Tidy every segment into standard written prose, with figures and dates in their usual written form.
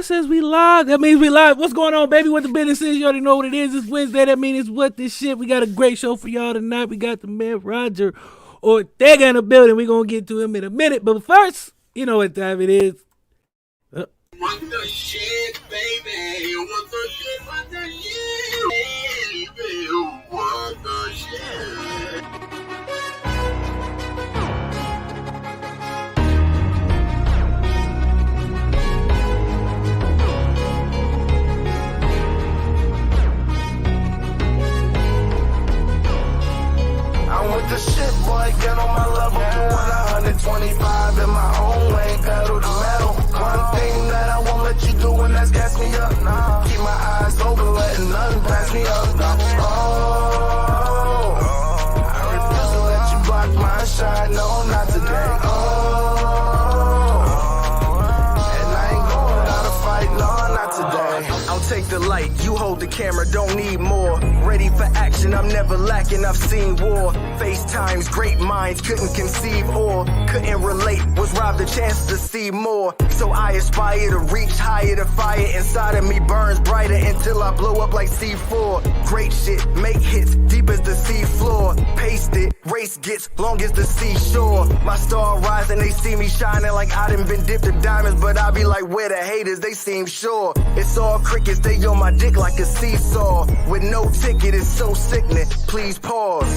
that says we live. That means we live. What's going on, baby? What the business is? You already know what it is. It's Wednesday. That means it's what this shit. We got a great show for y'all tonight. We got the man Roger Ortega in the building. We're going to get to him in a minute. But first, you know what time it is. What the shit, baby? What the shit? What the shit, baby? What the shit? I'm with the shit, boy, get on my level. Doing 125 in my own lane, pedal to metal. One thing that I won't let you do, and that's gas me up. Nah, keep my eyes open, letting nothing pass me up. Nah. Oh, I refuse to let you block my shine. No, not today. And I ain't going out to fight. No, not today. I'll take the light, you hold the camera, don't need more. Ready for action, I'm never lacking, I've seen war. FaceTimes, great minds couldn't conceive or couldn't relate, was robbed a chance to see more. So I aspire to reach higher, the fire inside of me burns brighter until I blow up like C4. Great shit, make hits deep as the sea floor. Paste it, race gets long as the seashore. My star rising, they see me shining like I done been dipped in diamonds, but I be like, where the haters, they seem sure. It's all crickets, they on my dick like a seesaw. With no ticket, it's so sickening, please pause.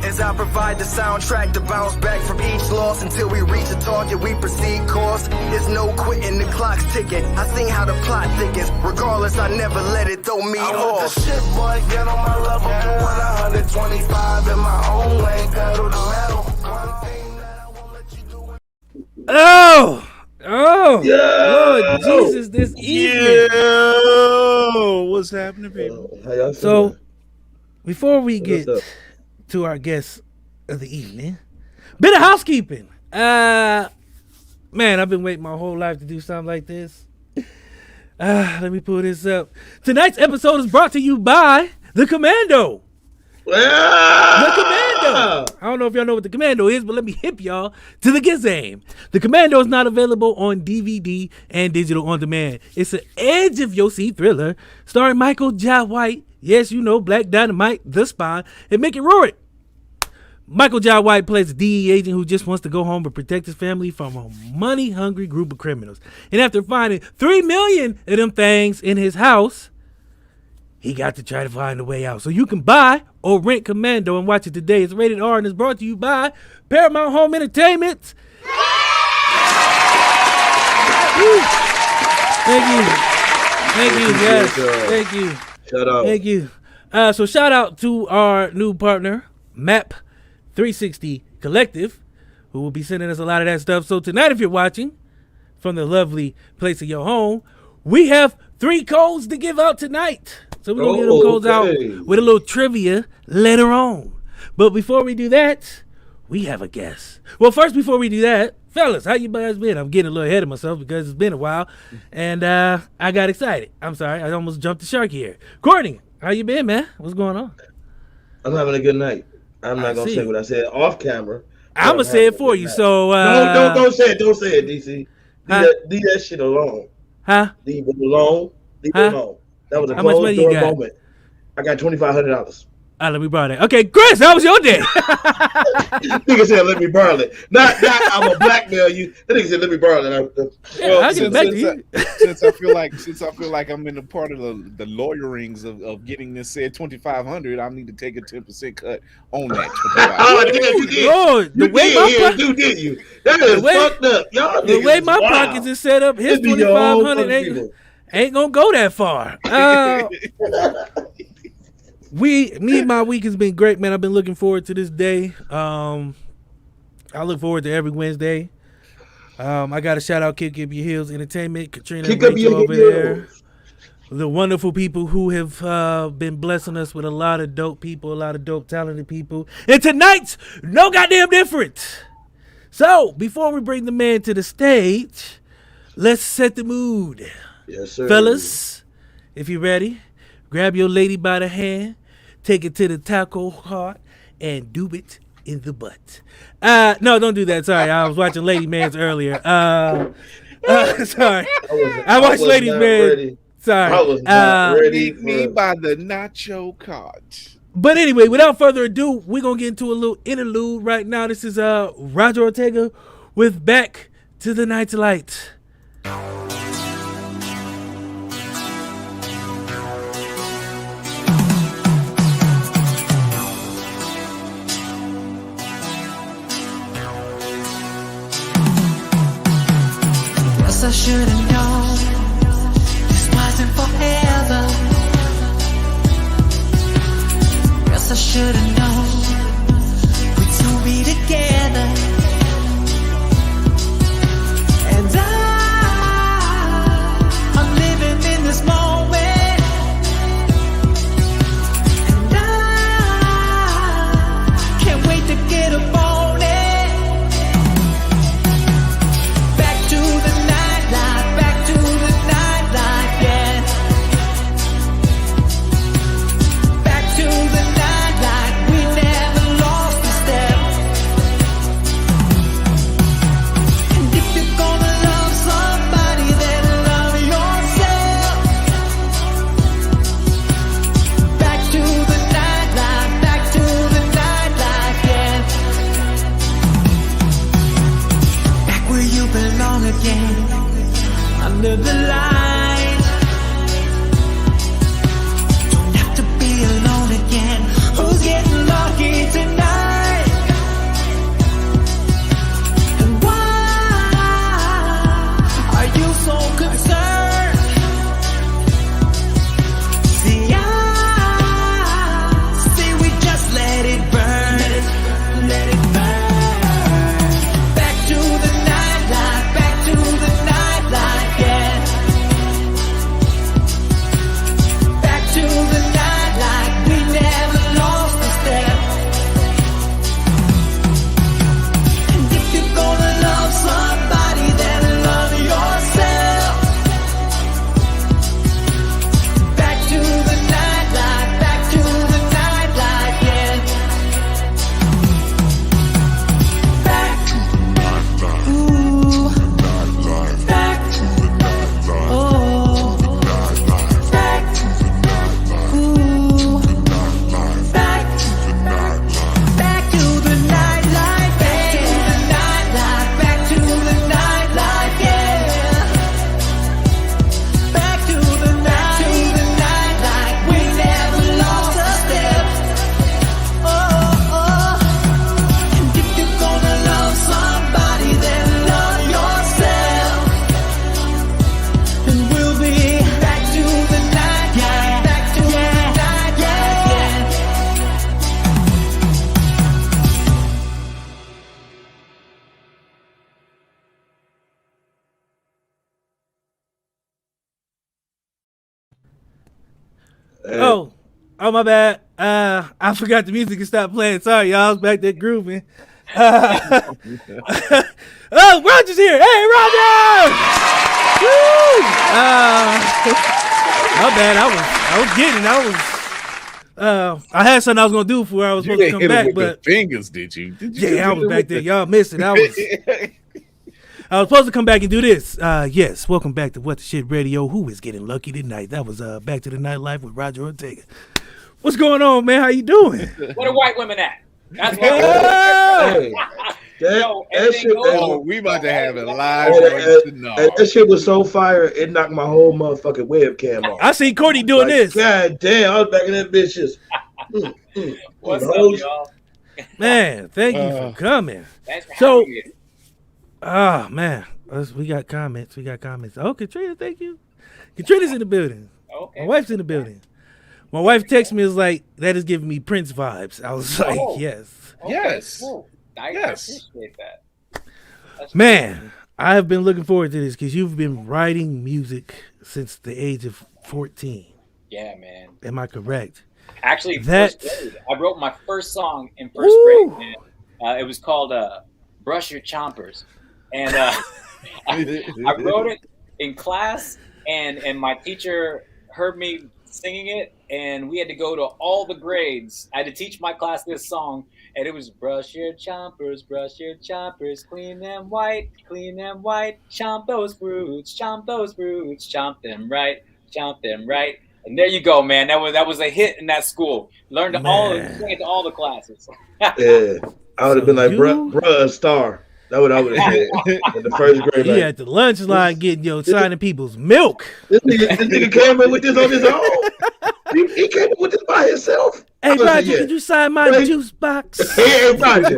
As I provide the soundtrack to bounce back from each loss until we reach a target, we proceed course. There's no quitting, the clock's ticking. I seen how the plot thickens. Regardless, I never let it throw me off. The shit, boy, get on my level. Doing 125 in my own lane, pedal to metal. One thing that I won't let you do. Lord Jesus, this evening. Yo, what's happening, people? How y'all So, feeling? before we get What's up? to our guest of the evening, bit of housekeeping. Man, I've been waiting my whole life to do something like this. Let me pull this up. Tonight's episode is brought to you by the Commando. The Commando. I don't know if y'all know what the Commando is, but let me hip y'all to the Gizame. The Commando is not available on DVD and digital on demand. It's an edge of your seat thriller starring Michael Jai White. Yes, you know, Black Dynamite, The Spy, and Mickey Rourke. Michael Jai White plays a DEA agent who just wants to go home and protect his family from a money-hungry group of criminals. And after finding 3 million of them things in his house, he got to try to find a way out. So you can buy or rent Commando and watch it today. It's rated R and is brought to you by Paramount Home Entertainment. Thank you, yes. Thank you. Shout out. Thank you. So shout out to our new partner, Map 360 Collective, who will be sending us a lot of that stuff. So tonight, if you're watching from the lovely place of your home, we have 3 codes to give out tonight. So we're going to get them codes out with a little trivia later on. But before we do that, we have a guest. Well, first, before we do that, fellas, how you guys been? I'm getting a little ahead of myself because it's been a while, and I got excited. I'm sorry, I almost jumped the shark here. Courtney, how you been, man? What's going on? I'm having a good night. I'm not gonna say what I said off camera. I'm gonna say it for you. So don't say it. Don't say it, DC. Leave that shit alone. Huh? Leave it alone. Leave it alone. That was a How much money you got? moment. I got $2,500. Let me borrow that. Okay, Chris, how was your day? Nigga said, "Let me borrow it." Not I'm gonna blackmail you. The nigga said, "Let me borrow it." I'll get it back to you. Since I feel like I'm in the part of the lawyerings of getting this said 2,500, I need to take a 10% cut on that. Oh, damn, you did. Lord, You did you? That is fucked up. Y'all the way my wild. pockets is set up, his 2,500 ain't gonna go that far. Me and my week has been great, man. I've been looking forward to this day. I look forward to every Wednesday. I got to shout out Kick Up Your Heels Entertainment, Katrina and Rachel over there. The wonderful people who have been blessing us with a lot of dope people, a lot of dope talented people. And tonight's no goddamn different. So, before we bring the man to the stage, let's set the mood. Yes, sir. Fellas, if you're ready, grab your lady by the hand, take it to the taco heart, and do it in the butt. No, don't do that. Sorry, I was watching Lady Mans earlier. Sorry. I was watched Ladies not Man. ready. Sorry. I was not ready. Meet me by the nacho cart. But anyway, without further ado, we're gonna get into a little interlude right now. This is Roger Ortega with Back to the Nightlife. Guess I should've known this wasn't forever. Guess I should've known we'd soon be together. And I'm living in this moment. And I can't wait to get up on it. Back to the nightlife, back to the nightlife, yeah. Back to the nightlife, we never lost a step. And if you're gonna love somebody, then love yourself. Back to the nightlife, back to the nightlife, yeah. Back where you belong again, under the light. Don't have to be alone again. Who's getting lucky tonight? And why are you so concerned? See, we just let it burn. Let it burn. Back to the nightlife, back to the nightlife, yeah. Back to the nightlife, we never lost a step. And if you're gonna love somebody, then love yourself. Back to the nightlife, back to the nightlife, yeah. Back to the nightlife. Ooh. Back to the nightlife. Oh. Back to the nightlife. Ooh. Back to the nightlife. Back to the nightlife. Back to the nightlife. Back to the nightlife. Yeah. Back to the nightlife. We never lost a step. Oh, oh. And if you're gonna love somebody, then love yourself. And we'll be back to the night, yeah. Back to the night, yeah. Oh, my bad. I forgot the music and stopped playing. Sorry, y'all. I was back there grooving. Oh, Roger's here. Hey, Roger! Woo! My bad. I had something I was gonna do before I was You supposed to didn't come hit him back, with but the fingers, did you? yeah, I was back there. Y'all missed it. I was supposed to come back and do this. Yes, welcome back to What the Shit Radio. Who is getting lucky tonight? That was Back to the Nightlife with Roger Ortega. What's going on, man? How you doing? Where the white women at? That's what Hey, Yo, that everything shit, goes- Oh, we about to have it live. that shit was so fire, it knocked my whole motherfucking webcam off. I see Courtney doing Like, this. God damn, I was back in that bitch just. What's the up, hoes- y'all? Man, thank you for coming. Thanks for So- having me. Man. We got comments. Oh, Katrina, thank you. Katrina's in the building. Okay. My wife's in the building. My wife texted me, is like, that is giving me Prince vibes. I was like, Oh. yes. Okay, Yes. cool. I Yes. appreciate that. That's Man, I have been looking forward to this because you've been writing music since the age of 14. Yeah, man. Am I correct? Actually, That- first grade, I wrote my first song in first Woo! grade, man. It was called Brush Your Chompers. And I wrote it in class, and my teacher heard me singing it, and we had to go to all the grades. I had to teach my class this song, And it was brush your chompers, clean them white, chomp those fruits, chomp them right. And there you go, man. That was a hit in that school. Learned Man. sing it to all the classes. Yeah, I would have So been like, you bruh, star. That's what I would have said in the first grade. he Like, at the lunch line getting signing people's milk. this nigga came up with this on his own. He came up with this by himself. Hey I was like, Roger, yeah. could you sign my Right. juice box? Hey, Roger,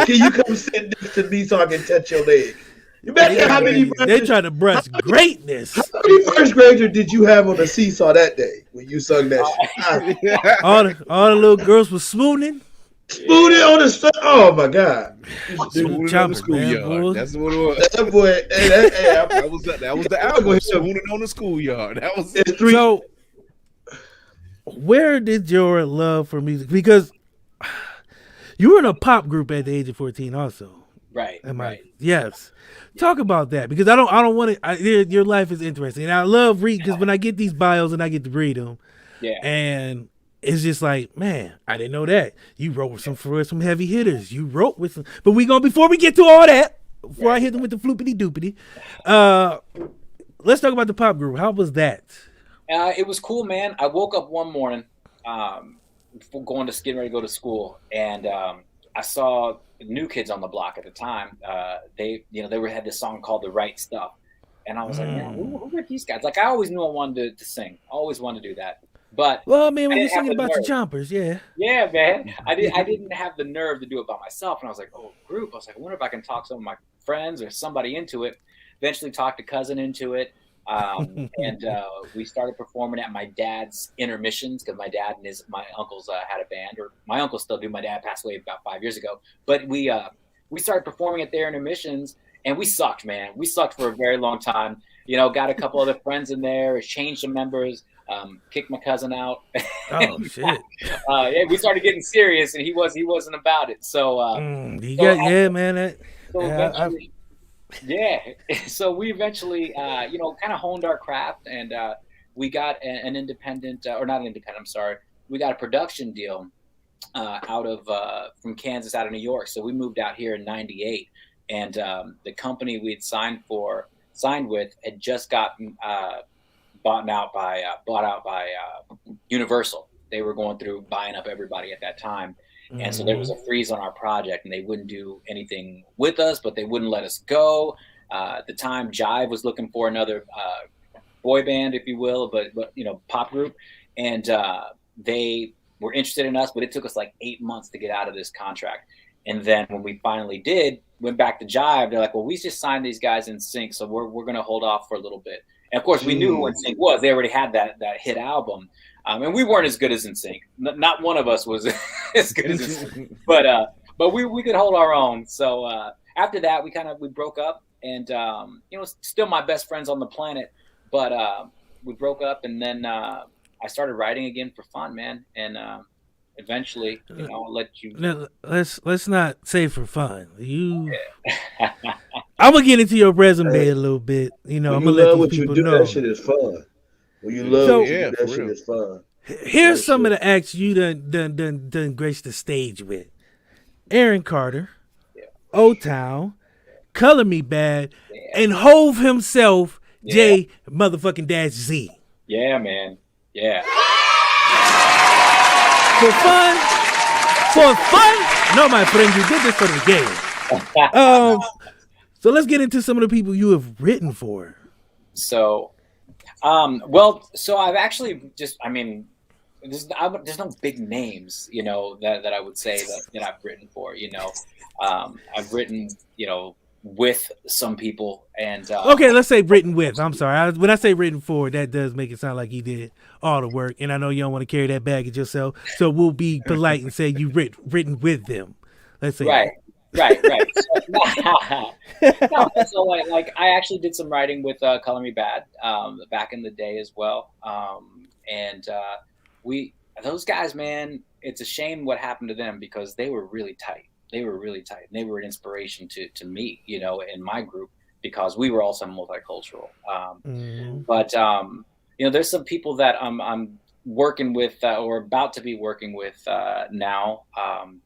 can you come sit next to me so I can touch your leg? Imagine how many They trying to brush greatness. how many first graders did you have on the seesaw that day when you sung that shit? All the little girls was swooning. Spooning on the stuff. Oh my god. Swooning on the Chompers, man, schoolyard. boy. That's what it was. That boy, That was the album. Swooning on the schoolyard. That was it's three. So, where did your love for music? Because you were in a pop group at the age of 14, also. Right. Am I? Right. Yes. Talk about that, because I don't want to. Your life is interesting, and I love read because when I get these bios and I get to read them, Yeah. and it's just like, man, I didn't know that you wrote with some heavy hitters. You wrote with some, but before we get to all that, before I hit them with the floopity doopity, let's talk about the pop group. How was that? It was cool, man. I woke up one morning, before getting ready to go to school, and I saw New Kids on the Block at the time. They had this song called "The Right Stuff," and I was like, man, who are these guys? Like, I always knew I wanted to sing. Always wanted to do that. But Well, man, when I you're didn't have singing the about your nerve. chompers, yeah. Yeah, man. I didn't have the nerve to do it by myself, and I was like, oh, group. I was like, I wonder if I can talk some of my friends or somebody into it. Eventually, talked a cousin into it. And we started performing at my dad's intermissions because my dad and my uncles had a band, or my uncles still do. My dad passed away about 5 years ago, but we started performing at their intermissions, and we sucked, man. We sucked for a very long time. Got a couple other friends in there, changed some members, kicked my cousin out. Oh shit. Yeah, we started getting serious, and he wasn't about it. So man. eventually, yeah. So we eventually, kind of honed our craft, and we got an independent, or not an independent. I'm sorry, we got a production deal from Kansas, out of New York. So we moved out here in '98, and the company we'd signed with had just gotten bought out by Universal. They were going through buying up everybody at that time. And so there was a freeze on our project, and they wouldn't do anything with us, but they wouldn't let us go. At the time, Jive was looking for another boy band, if you will, but pop group, and they were interested in us, but it took us like 8 months to get out of this contract. And then when we finally went back to Jive, they're like, well, we just signed these guys in sync, so we're going to hold off for a little bit. And of course, we knew who NSYNC was. They already had that hit album. And we weren't as good as NSYNC. Not one of us was as good as NSYNC. But we could hold our own. So after that, we broke up. And, still my best friends on the planet. But we broke up. And then I started writing again for fun, man. And eventually, I'll let you. No, let's not say for fun. I'm gonna get into your resume a little bit. I'm gonna let these people know. That shit is fun. When you love that shit is fun. Here's some of the acts you done graced the stage with: Aaron Carter, O-Town, Color Me Bad, and Hove himself, J motherfucking Dash Z. Yeah, man. Yeah. For fun? No, my friend, you did this for the game. So let's get into some of the people you have written for. So, so I've actually there's no big names, that I would say that I've written for, I've written, with some people, and okay, let's say written with. I'm sorry. When I say written for, that does make it sound like he did all the work, and I know you don't want to carry that baggage yourself, so we'll be polite and say you written with them. Let's say right. So like I actually did some writing with Color Me Bad back in the day as well, and those guys, man, it's a shame what happened to them because they were really tight. They were an inspiration to me, in my group, because we were also multicultural. But there's some people that I'm working with or about to be working with now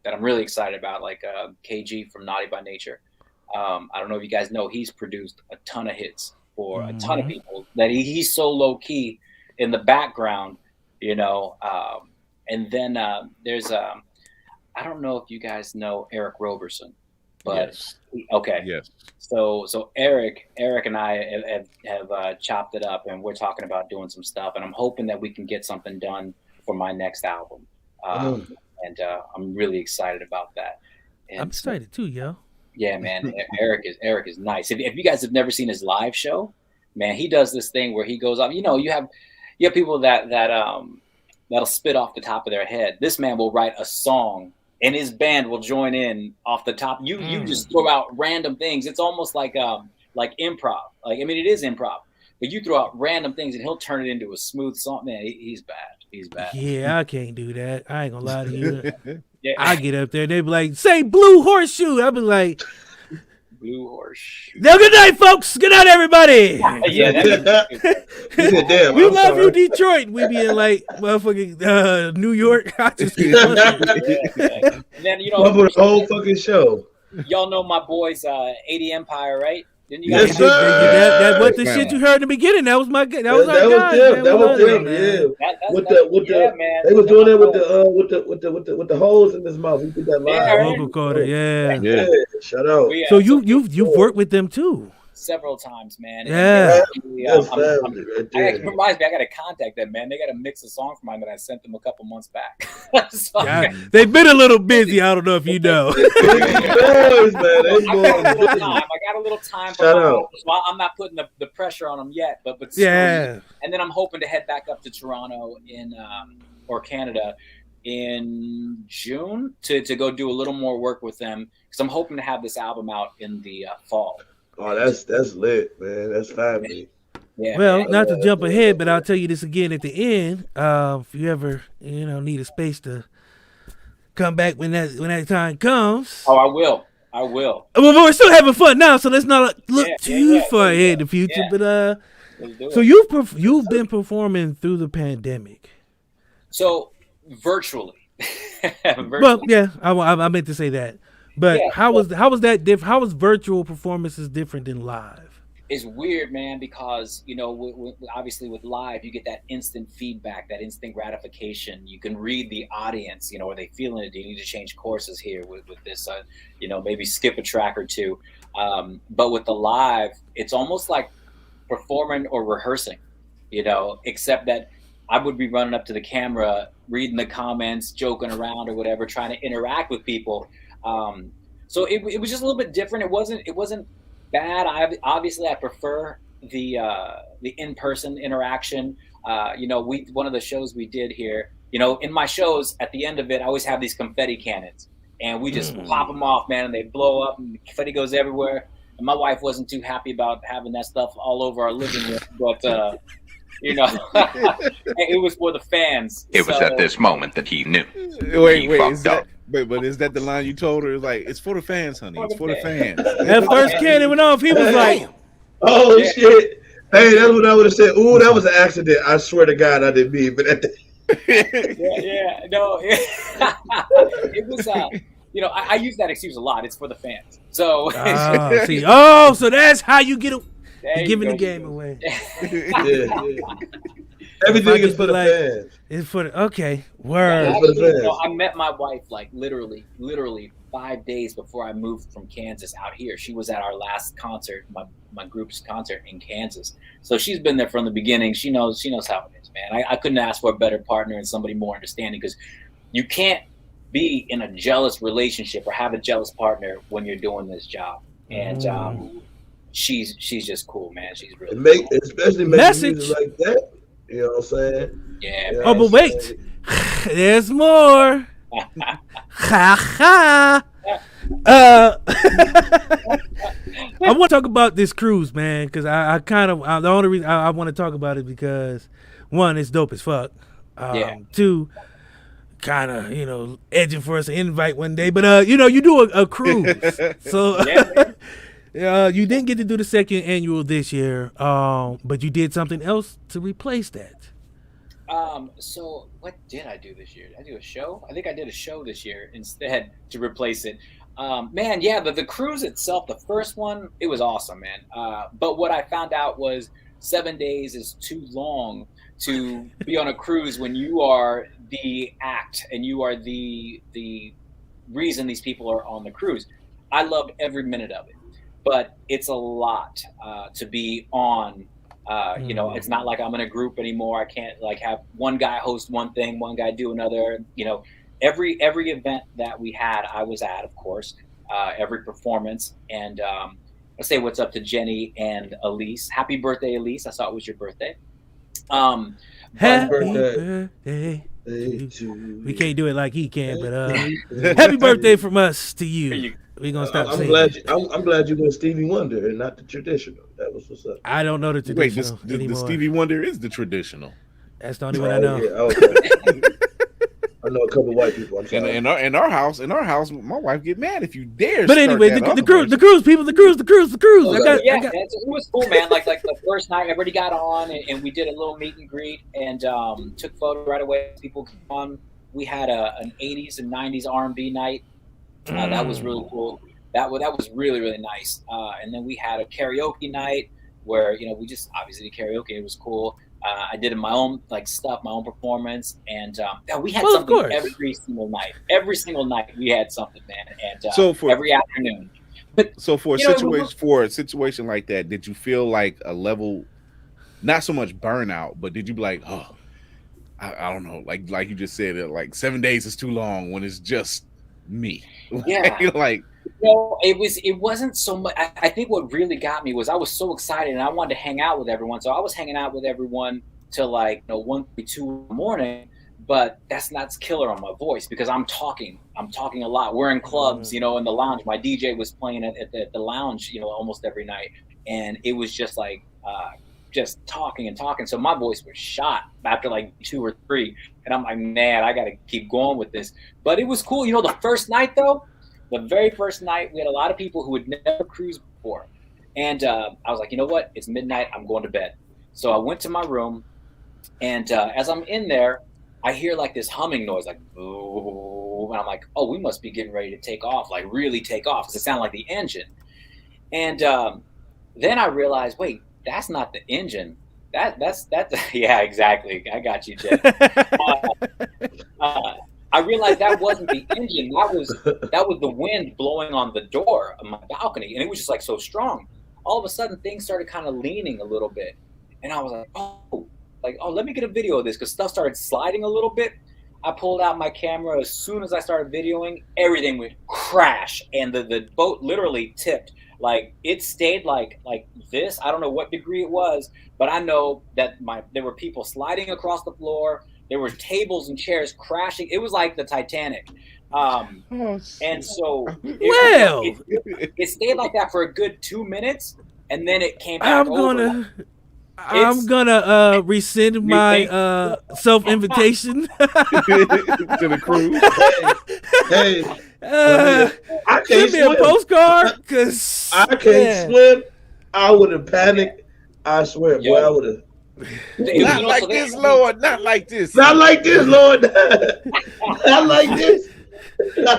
that I'm really excited about, like KG from Naughty by Nature. I don't know if you guys know, he's produced a ton of hits for a ton of people that he's so low key in the background, you know. And then there's I don't know if you guys know Eric Roberson, but Yes. okay. Yes. So Eric and I have chopped it up, and we're talking about doing some stuff, and I'm hoping that we can get something done for my next album. And I'm really excited about that. And I'm excited too, yo. yeah, man, Eric is nice. If you guys have never seen his live show, man, he does this thing where he goes off. You know, you have people that'll spit off the top of their head. This man will write a song, and his band will join in off the top. You just throw out random things. It's almost like improv. Like, I mean, it is improv, but you throw out random things, and he'll turn it into a smooth song. Man, he's bad. He's bad. Yeah, I can't do that. I ain't gonna lie to you. Yeah. I get up there and they be like, say blue horseshoe. I'll be like, Blue Horse. no, good night, folks. Good night, everybody. Yeah, Damn, We I'm love sorry. you, Detroit. We be in like motherfucking New York. I just keep and then What for the whole fucking show? y'all know my boys, 80 Empire, right? Didn't you Yes, guys? sir. That what the Man. shit you heard in the beginning. That was my that was our That was guy. them. man. That We was love them. man. Yeah. With the man. they was doing that with the holes in his mouth. He did that live. Yeah, Vocal corder, yeah. Yeah, shout out. So you've worked with them too. several times, man. Yeah. That's family right there. It reminds me, I got to contact them, man. They got to mix a song for mine that I sent them a couple months back. So, Yeah, they've been a little busy. I don't know if you know. Boys, man, they I got a little boys. time. I got a little time for Shout my out. own, so I'm not putting the pressure on them yet, but soon. Yeah. And then I'm hoping to head back up to Toronto or Canada in June to go do a little more work with them, because I'm hoping to have this album out in the fall. Oh, that's lit, man. That's family. Yeah. Well, man. not to jump ahead, but I'll tell you this again at the end. If you ever need a space to come back when that time comes. Oh, I will. Well, we're still having fun now, so let's not look Yeah, too yeah, far yeah, ahead in the future. yeah. But Let's do so it. you've been performing through the pandemic. So virtually. Well, yeah, I meant to say that. But Yeah, how was that different? How was virtual performances different than live? It's weird, man, because obviously with live you get that instant feedback, that instant gratification. You can read the audience. Are they feeling it? Do you need to change courses here with this? Maybe skip a track or two. But with the live, it's almost like performing or rehearsing. Except that I would be running up to the camera, reading the comments, joking around or whatever, trying to interact with people. So it was just a little bit different. It wasn't bad. Obviously I prefer the in-person interaction. One of the shows we did here, in my shows at the end of it, I always have these confetti cannons, and we just pop them off, man, and they blow up, and the confetti goes everywhere. And my wife wasn't too happy about having that stuff all over our living room, but it was for the fans. It was at this moment that he knew. Wait, He is fucked up. but is that the line you told her? It's like, it's for the fans, honey. It's for the fans. That first cannon went off. He was like, Oh Yeah. shit! Hey, that's what I would have said. Ooh, that was an accident. I swear to God, I didn't mean. But No, it was. I use that excuse a lot. It's for the fans. So see, so that's how you get there you giving go. the game away. yeah. Everything is for the fans. It's for the word. Yeah. for the Actually, fans. I met my wife like literally 5 days before I moved from Kansas out here. She was at our last concert, my group's concert in Kansas. So she's been there from the beginning. She knows how it is, man. I couldn't ask for a better partner and somebody more understanding, because you can't be in a jealous relationship or have a jealous partner when you're doing this job. And she's just cool, man. She's really cool. Especially making Message. music like that. You know what I'm saying? Yeah. You know Oh, what but I'm wait, saying? there's more. Ha ha. I want to talk about this cruise, man, because the only reason I want to talk about it because one, it's dope as fuck. Yeah. Two, kind of edging for us an invite one day, but you do a cruise, so you didn't get to do the second annual this year, but you did something else to replace that. So what did I do this year? Did I do a show? I think I did a show this year instead to replace it. Man, yeah, the cruise itself, the first one, it was awesome, man. But what I found out was 7 days is too long to be on a cruise when you are the act and you are the reason these people are on the cruise. I loved every minute of it, but it's a lot to be on. You know, it's not like I'm in a group anymore. I can't like have one guy host one thing, one guy do another. You know, every event that we had, I was at, of course, every performance. And let's say what's up to Jenny and Elise. Happy birthday, Elise. I saw it was your birthday. Happy birthday. birthday. We can't do it like he can, but happy birthday from us to you. We're gonna stop saying I'm glad you went Stevie Wonder and not the traditional. That was what's up. I don't know the traditional anymore. The Stevie Wonder is the traditional. That's the only one I know. Yeah, okay. I know a couple of white people. I'm sorry. In our house, my wife get mad if you dare. But anyway, the cruise, people, the cruise. It was cool, man. Like the first night, everybody got on, and we did a little meet and greet, and took photos right away. People came on. We had an 80s and 90s R&B night. That was really cool. That was really, really nice. And then we had a karaoke night where, you know, we just obviously did karaoke. It was cool. I did my own stuff, my own performance, and we had something every single night. Every single night we had something, man. And so for every afternoon. But, so for a situation like that, did you feel like a level, not so much burnout, but did you be like, oh, I don't know, like you just said, like 7 days is too long when it's just me? Yeah, like. No, it wasn't so much. I think what really got me was I was so excited and I wanted to hang out with everyone. So I was hanging out with everyone till 1, 2 in the morning. But that's not killer on my voice because I'm talking a lot. We're in clubs, in the lounge. My DJ was playing at the lounge, almost every night, and it was just just talking and talking. So my voice was shot after 2 or 3, and I'm like, man, I got to keep going with this. But it was cool. The first night though. The very first night, we had a lot of people who had never cruised before. And I was like, you know what? It's midnight. I'm going to bed. So I went to my room. And as I'm in there, I hear this humming noise, boo. And I'm like, oh, we must be getting ready to take off, really take off. Because it sounded like the engine. And then I realized, wait, that's not the engine. That's yeah, exactly. I got you, Jeff. I realized that wasn't the engine. That was the wind blowing on the door of my balcony, and it was just so strong. All of a sudden, things started kind of leaning a little bit, and I was like, oh, let me get a video of this because stuff started sliding a little bit. I pulled out my camera as soon as I started videoing. Everything would crash, and the boat literally tipped. It stayed like this. I don't know what degree it was, but I know that there were people sliding across the floor. There were tables and chairs crashing. It was like the Titanic. And so it stayed like that for a good 2 minutes, and then it came back I'm gonna rescind my self-invitation to the cruise. Hey, I can't send me swim. a postcard because I can't swim. I would have panicked. I swear, boy, I would have. Not like this, Lord. Not like this. Not like this, Lord. Not like this.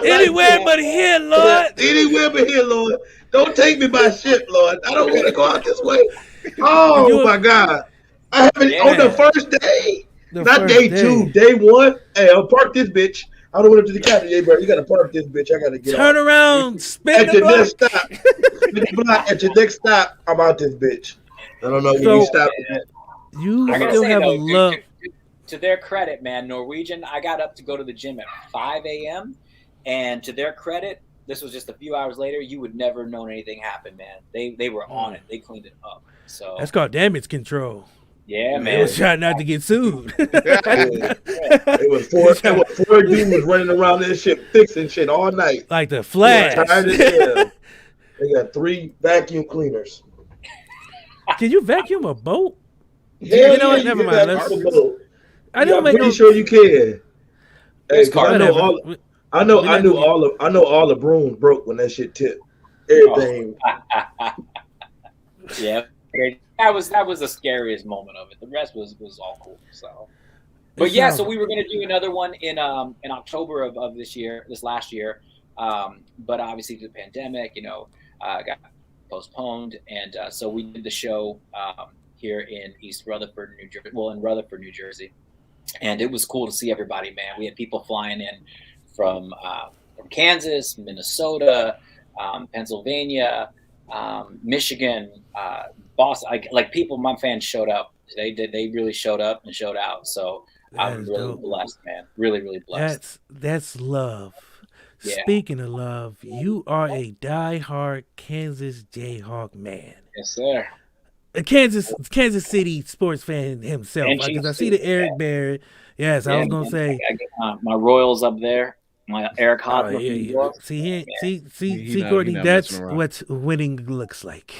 Anywhere but here, Lord. Anywhere but here, Lord. Don't take me by ship, Lord. I don't want to go out this way. Oh my God! I haven't on the first day. Not day 2, day 1. Hey, I'll park this bitch. I don't want to the captain. Hey, bro, you gotta park this bitch. I gotta get turn off. Around, spin at your next stop. At your next stop, I'm out this bitch. I don't know when you stop. You still have a love. To their credit, man, Norwegian, I got up to go to the gym at 5 a.m. And to their credit, this was just a few hours later. You would never have known anything happened, man. They were on it. They cleaned it up. So that's called damage control. Yeah, man. They was trying not to get sued. It was 4 dudes running around this shit, fixing shit all night. Like the Flash. They got 3 vacuum cleaners. Can you vacuum a boat? Hell what? Never mind. I'm pretty sure you can. Hey, I know all the brooms broke when that shit tipped. Everything. Yeah, that was the scariest moment of it. The rest was all cool. So But yeah, so we were going to do another one in October of this last year. But obviously the pandemic, got postponed. And so we did the show here in East Rutherford, New Jersey. Well, in Rutherford, New Jersey. And it was cool to see everybody, man. We had people flying in from Kansas, Minnesota, Pennsylvania, Michigan, Boston. Like people, my fans showed up. They really showed up and showed out. So I'm really blessed, man. Really, really blessed. That's love. Yeah. Speaking of love, you are a diehard Kansas Jayhawk man. Yes, sir. A Kansas City sports fan himself. Because I see the Eric Bear. Yes, I was gonna say I get my Royals up there. My Eric Hosmer. See, Courtney. That's what winning looks like.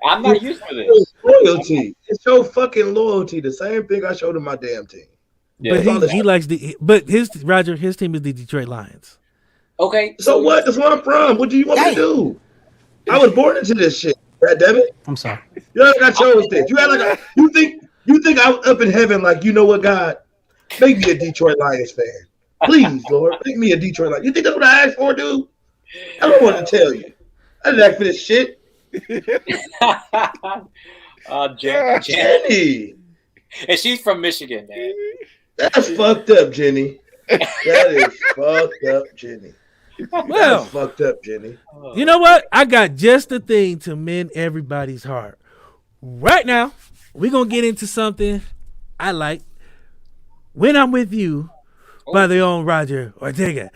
I'm not used to this. Loyalty. It's your fucking loyalty. The same thing I showed to my damn team. Yeah. But he likes his team is the Detroit Lions. Okay. So what? That's where I'm from. What do you want me to do? I was born into this shit. God damn it. I'm sorry. You know, I chose this. You think I was up in heaven like, you know what, God? Make me a Detroit Lions fan. Please, Lord. Make me a Detroit Lions. You think that's what I asked for, dude? I don't want to tell you. I didn't ask for this shit. Jenny. And she's from Michigan, man. That's fucked up, Jenny. That is fucked up, Jenny. Well, that's fucked up, Jenny. You know what? I got just the thing to mend everybody's heart. Right now, we're going to get into something I like. When I'm With You by the own Roger Ortega.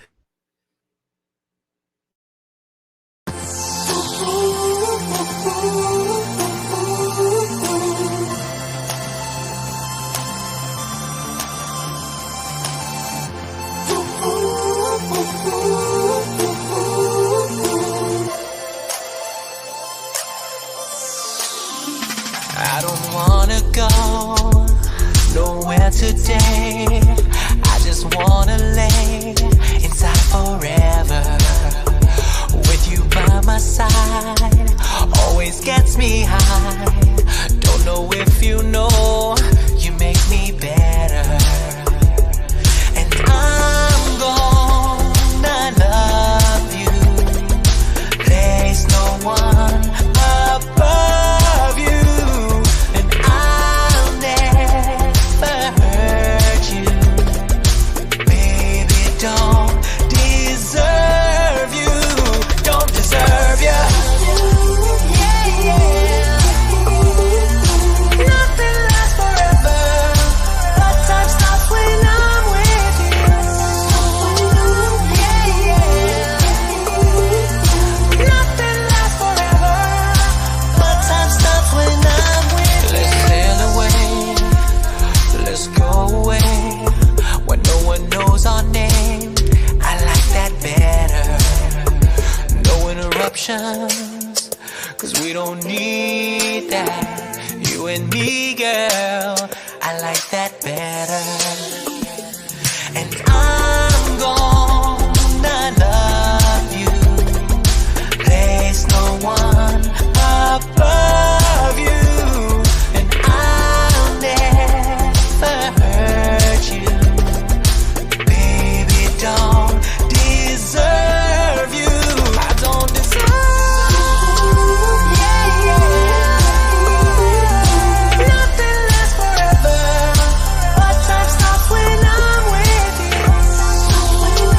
I don't wanna go nowhere today. I just wanna lay inside forever. With you by my side, always gets me high. Don't know if you know, you make me better. And I'm gonna love you. There's no one above you. Cause we don't need that. You and me, girl, I like that better. And I'm gonna love you. There's no one above you. And I'll never hurt you. Baby, don't deserve you. I don't deserve. Nothing lasts forever, but time stops when I'm with you.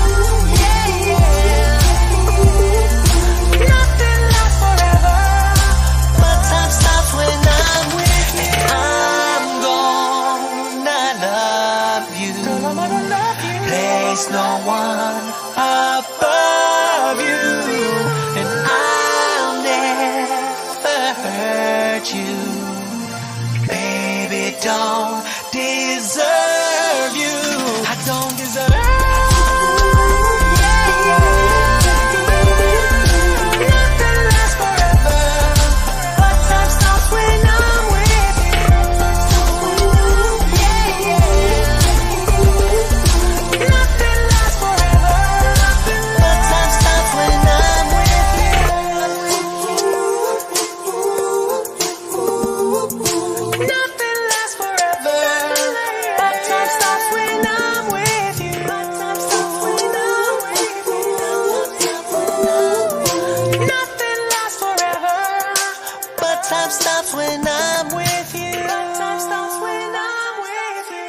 time stops when I'm with you. Time stops when I'm with you.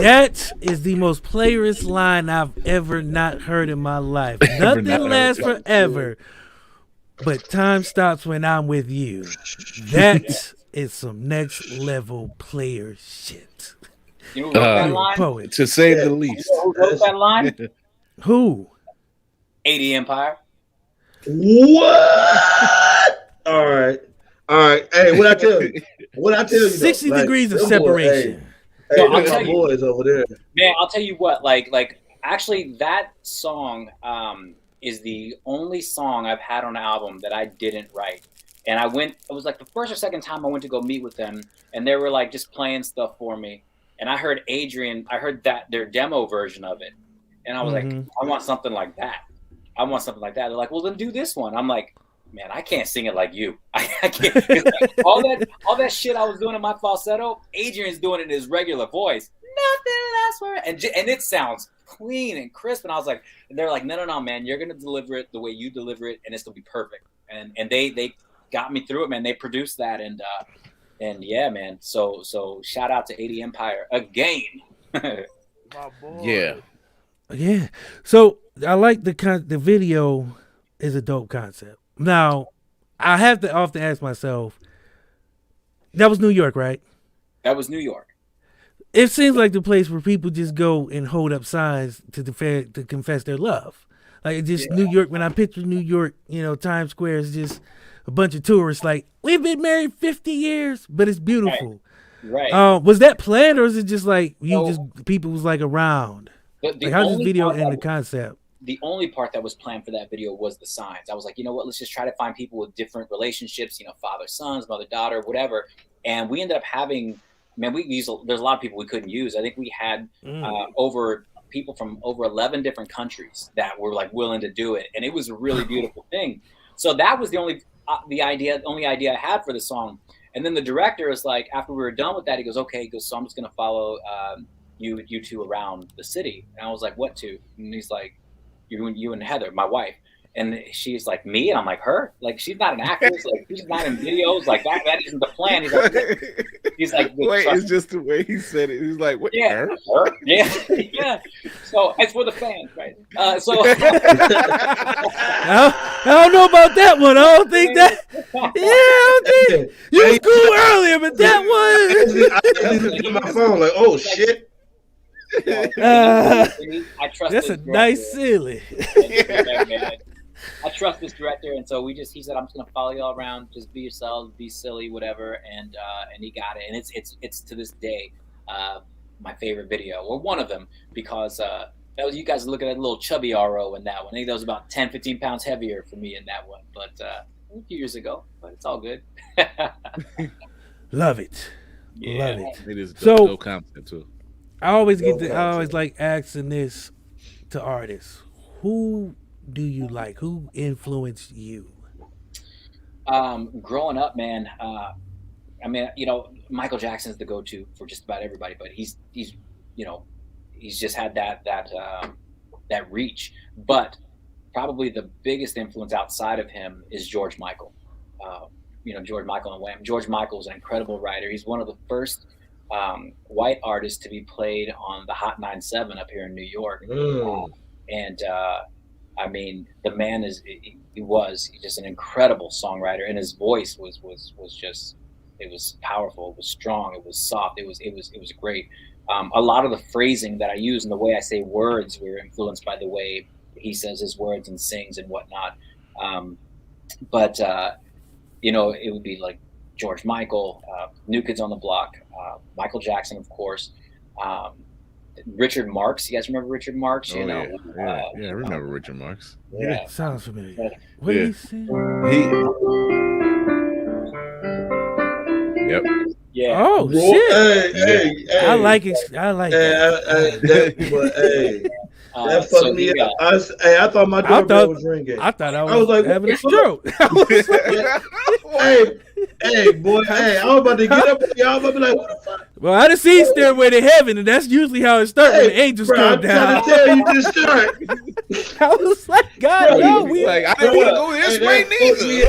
That is the most playerist line I've ever not heard in my life. Nothing lasts forever, but time stops when I'm with you. That is some next level player shit. You know who wrote that line? Poet. To say the least. You know who wrote that line? Who? 80 Empire. What? All right. Hey, what I tell you? 60 degrees of separation. Hey, I'll tell my you. boys over there. Man, I'll tell you what. Like actually, that song is the only song I've had on an album that I didn't write. And it was like the first or second time I went to go meet with them, and they were like just playing stuff for me. And I heard their demo version of it, and I was like, I want something like that. They're like, well, then do this one. I'm like, man, I can't sing it like you. I can't. Like, all that shit I was doing in my falsetto, Adrian's doing it in his regular voice. Nothing lasts forever, and it sounds clean and crisp. And I was like, and they're like, no, man, you're gonna deliver it the way you deliver it, and it's gonna be perfect. And they got me through it, man. They produced that, and yeah, man. So shout out to 80 Empire again. My boy. Yeah. So I like the video is a dope concept. Now, I have to often ask myself, that was New York, right? That was New York. It seems like the place where people just go and hold up signs to confess their love. Like it's just New York. When I picture New York, Times Square is just a bunch of tourists. Like, we've been married 50 years, but it's beautiful. Right. Was that planned, or is it just like people was like around? The how's this only video part and the concept? The only part that was planned for that video was the signs. I was like, you know what? Let's just try to find people with different relationships, father, sons, mother, daughter, whatever. And we ended up having, there's a lot of people we couldn't use. I think we had people from over 11 different countries that were like willing to do it. And it was a really beautiful thing. So that was the only idea I had for the song. And then the director was like, after we were done with that, he goes, okay, so I'm just going to follow you two around the city. And I was like, what two? And he's like, you and Heather, my wife. And she's like, me? And I'm like, her? Like, she's not an actress. Like, she's not in videos. Like, that isn't the plan. He's like wait, it's just the way he said it. He's like, what? Yeah, her? Yeah. So it's for the fans, right? I don't know about that one. I don't think that. You was cool earlier, but that one. I just get my phone like, oh shit. I trust. That's a nice ceiling. I trust this director, and so he said, I'm just gonna follow y'all around, just be yourselves, be silly, whatever, and he got it, and it's to this day my favorite video, or one of them, because that was, you guys look at that little chubby RO in that one. I think that was about 10-15 pounds heavier for me in that one, but a few years ago, but it's all good. Love it. Love it. It is so dope concept too. I always like asking this to artists. Who do you like? Who influenced you? Growing up, man, Michael Jackson's the go-to for just about everybody, but he's just had that reach. But probably the biggest influence outside of him is George Michael. George Michael and Wham. George Michael is an incredible writer. He's one of the first white artists to be played on the Hot 97 up here in New York. The man he's just an incredible songwriter, and his voice was just, it was powerful, it was strong, it was soft, it was great. A lot of the phrasing that I use and the way I say words were influenced by the way he says his words and sings and whatnot. It would be like George Michael, New Kids on the Block, Michael Jackson, of course, Richard Marx. You guys remember Richard Marx? I remember Richard Marx. Yeah, sounds familiar. What did he say? Yep. Yeah. Oh shit! Hey, I like it. I like that. That fucked me up. I thought my doorbell was ringing. I thought I was like having a stroke. Hey, boy, hey, I was about to get up on y'all. I was about to be like, what the fuck? Well, I done seen Stairway to Heaven, and that's usually how it starts when the angels bro, come I'm down. trying to tell you this start. I was like, God, Bro, no, we Like, I didn't want to go this way neither.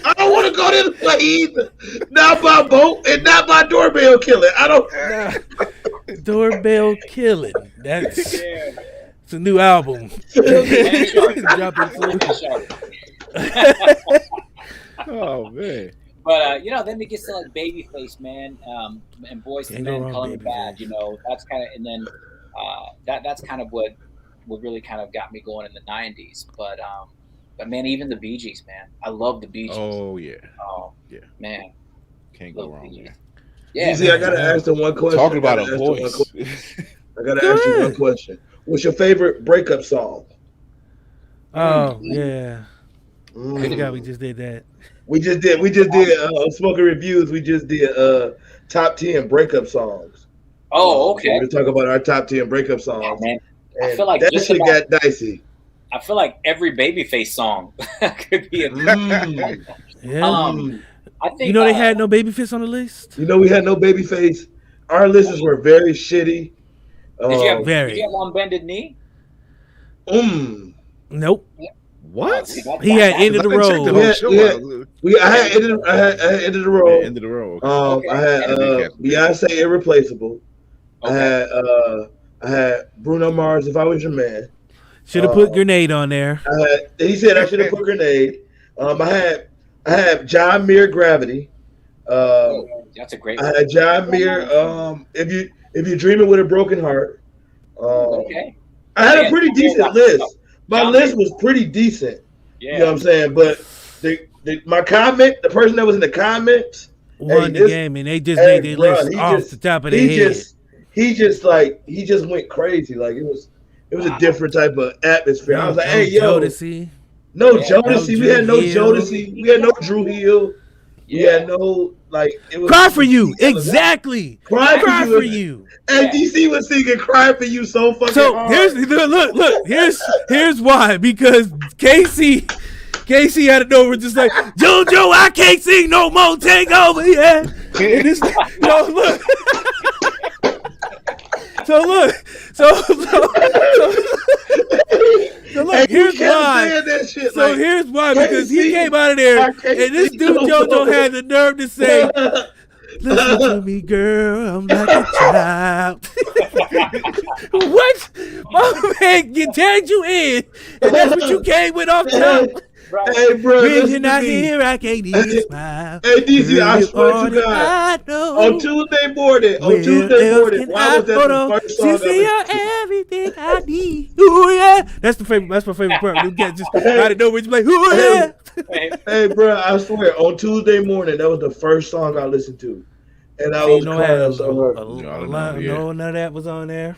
I don't want to go this way either. Not by boat and not by doorbell killing. I don't. nah, doorbell killing. That's it's a new album. Dropping soon. Oh man. But then it gets to like Babyface, man, and Boys to Can't go Men, wrong, Color Me Babyface. Bad. That's kind of, and then that's kind of what really kind of got me going in the '90s. But man, even the Bee Gees, man, I love the Bee Gees. Oh yeah. Oh Yeah. man, Can't go love wrong Bee Gees. there. Yeah, See, I gotta ask them one question. Talking about I gotta a ask them one voice. question. I gotta ask you one question. What's your favorite breakup song? Oh yeah, I Mm. forgot we just did that. We just did Smoking Reviews. We just did top 10 breakup songs. Oh, okay. We're gonna talk about our top 10 breakup Oh, songs. man, I And feel like that just shit about- got dicey. I feel like every Babyface song could be a. Mm. Yeah, I think you know they had no Babyface on the list. You know, we had no Babyface. Our listeners were very shitty. Did you have, Very. did you have on Bended Knee? Nope. What? See, that- He had that- End of the I done checked Road. the whole Yeah, show yeah. out. I had End of the Road. Yeah, end of the road. Okay. I had Beyonce Irreplaceable. Okay. I had Bruno Mars, If I Was Your Man. Should have put Grenade on there. He said I should have put Grenade. I had John Muir, Gravity. That's a great I one. had John Muir. If you're dreaming with a broken heart. Okay. I had a Yeah, pretty John decent Muir got list. stuff. My John list Muir- was pretty decent. Yeah. You know what I'm saying? But the person that was in the comments, Won the this- game, and they just hey, made their bruh, list he off just- the top of their he head. he just went crazy. Like it was a different type of atmosphere. I was like, hey, yo, Jodeci. no Yeah, Jodeci. no We had no Drew Hill. Jodeci. We had no Drew Hill. We had no it was Cry for you, exactly. Cry Cry for for you. you. And DC was singing "Cry for You" so fucking So hard. here's why, because Casey out of nowhere just like, JoJo, I can't sing no more, take over, yeah. And this, look. So look, And he here's kept why. saying that shit, So like, here's why, can't because he see- came out of there, I can't and this see dude no JoJo more. had the nerve to say, "Listen to me, girl, I'm like a child." What? My man, you tagged you in, and that's what you came with off top. Hey, bro, When listen you're to not me. here, I can't even smile. Hey, DC, Girl, I you're swear all to that God. I know. On Tuesday morning, Where else can why was that hold the on? first song I Since you're listened to? everything I need. Ooh yeah, that's my favorite part. You get just out of nowhere, just like ooh yeah. Hey, bro, I swear, on Tuesday morning, that was the first song I listened to. And I was crying so hard. No, none of that was on there.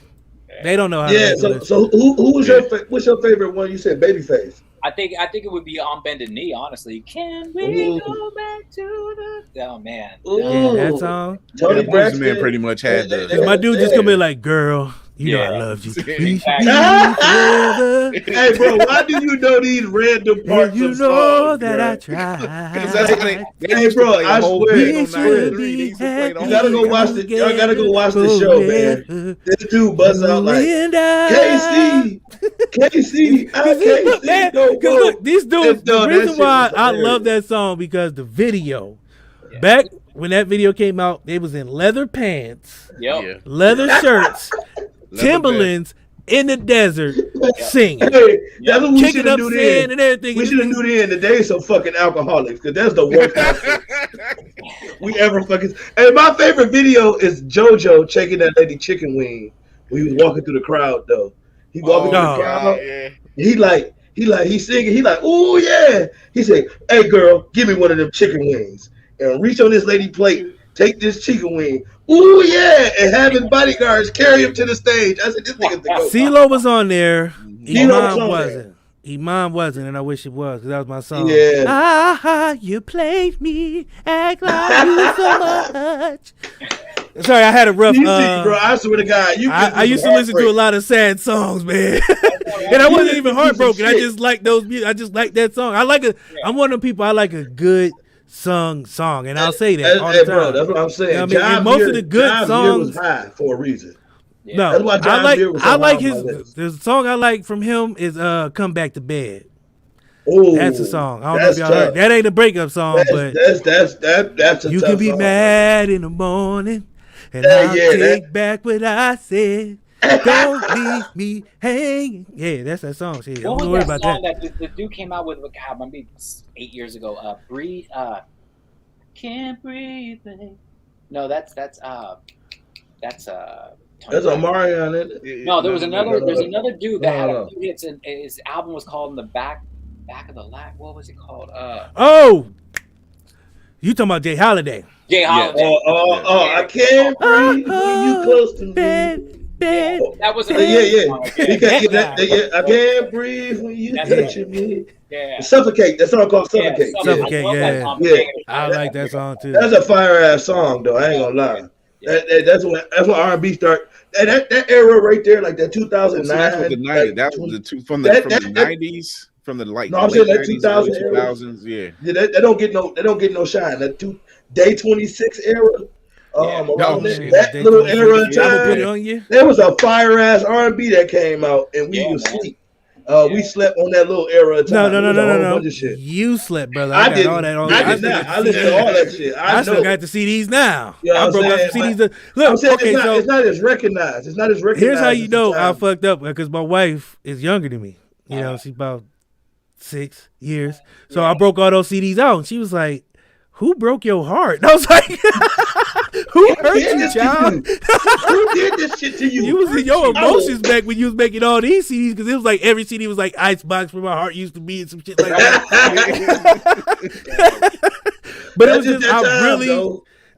They don't know how. Yeah, to so who was what's your favorite one? You said Babyface. I think it would be On Bended Knee, honestly. Can we Ooh. go back to the... Oh, man. Ooh. Yeah, that song. Tony Yeah, Blues Braxton. Man pretty much had the. Cause my dude just gonna be like, "Girl, you know I Yeah. loved you. Yeah. We should be together. Hey, bro, why do you know these random parts And you of know songs, that bro? I Because that's how tried." they Hey, used bro, to play I a whole swear. thing We on should 93. They be used to play the happy. You gotta go watch the. Y'all gotta go watch the show, man. This dude busts out like KC, KC, I Cause can't look, see man, no cause more. look, these dudes. No, The that reason shit why was I hilarious. love that song because the video, back when that video came out, they was in leather pants, Yep. Yeah. leather shirts, Leather Timberlands in the desert singing, Hey, that's what we should kicking have up knew sand then. and everything. We should have knew then that they some fucking alcoholics because that's the worst outfit we ever fucking. Hey, my favorite video is JoJo checking that lady chicken wing when he was walking through the crowd though. He walking through the crowd. Yeah. He's singing. He like, oh yeah. He said, "Hey girl, give me one of them chicken wings and reach on this lady plate. Take this chicken wing. Ooh yeah, and have his bodyguards carry him to the stage." I said, "This nigga's the goat." CeeLo was on there. CeeLo was Iman on wasn't. Iman wasn't, and I wish it was because that was my song. Yeah. Ah, you played me, act like you so much. Sorry, I had a rough. You see, bro, I swear to God, I used to listen to a lot of sad songs, man, and I wasn't even heartbroken. I just like those. I just like that song. I'm one of them people. I like a good sung song, and I'll say that all the Hey, time. bro, that's what I'm saying. You know what I mean? And most of the good Jive was songs. high for a reason. Yeah. No, That's why Jive was so I high like on my his. list. The song I like from him is "Come Back to Bed." Ooh, That's a song. I don't know if that's y'all tough. heard. That ain't a breakup song, but That's a you tough can be song. mad in the morning, and Yeah, I'll yeah, take back what I said. Don't leave me hanging. Yeah, that's that song. Shit, What don't was worry that about song that. that the dude came out with? God, maybe 8 years ago. Breathe. Can't breathe. Babe. No, that's That's Tony Omarion, isn't it? No, there was another. no. There's another dude that had No. a few hits, and his album was called "In the Back of the Lag." What was it called? Oh, you talking about Jay Holiday? Jay Holiday. I can't breathe when you close to me. Bed. That was I can't breathe when you touching me. Yeah. Suffocate. That song called Suffocate. Suffocate. I Yeah. I like that song too. That's a fire ass song though. I ain't gonna lie. That's when R&B start. That era right there, like that 2009. So that's what the 90s. Like, that was the two from the 90s, from the like no, I'm late saying that 90s, 2000 early 2000s. Yeah. They don't get no shine. That Day 26 era. Around that little era of time, put it on you. there was a fire ass R&B that came out, and we was sleep. We slept on that little era of time. No. Bunch of shit. You slept, brother. I got didn't. all that on. I did not. I listened to all that shit. I still got the CDs now. You know I what broke I'm out the saying? CDs. Look, saying okay, it's not as recognized. It's not as recognized. Here's how you as know the I time. fucked up, because my wife is younger than me. You know, she's about 6 years. So I broke all those CDs out, and she was like, "Who broke your heart?" And I was like, "Who hurt you, child? Who did this shit to you? You was in your emotions back when you was making all these CDs, because it was like every CD was like Icebox Where My Heart Used to Be and some shit like that." But it was just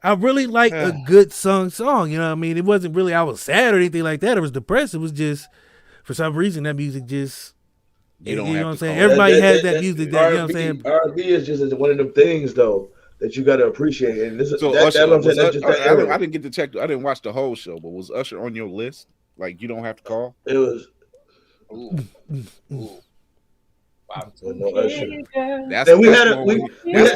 I really like a good song. You know what I mean? It wasn't really I was sad or anything like that. It was depressed. It was just for some reason that music just you know what I'm saying? Everybody has that music that, you know what I'm saying? R&B is just one of them things though that you got to appreciate. And this is So that's Usher, what I'm saying. That's just that era. I didn't get to check. I didn't watch the whole show, but was Usher on your list? Like, you don't have to call. It was. Ooh. Wow. No Usher. That's and we had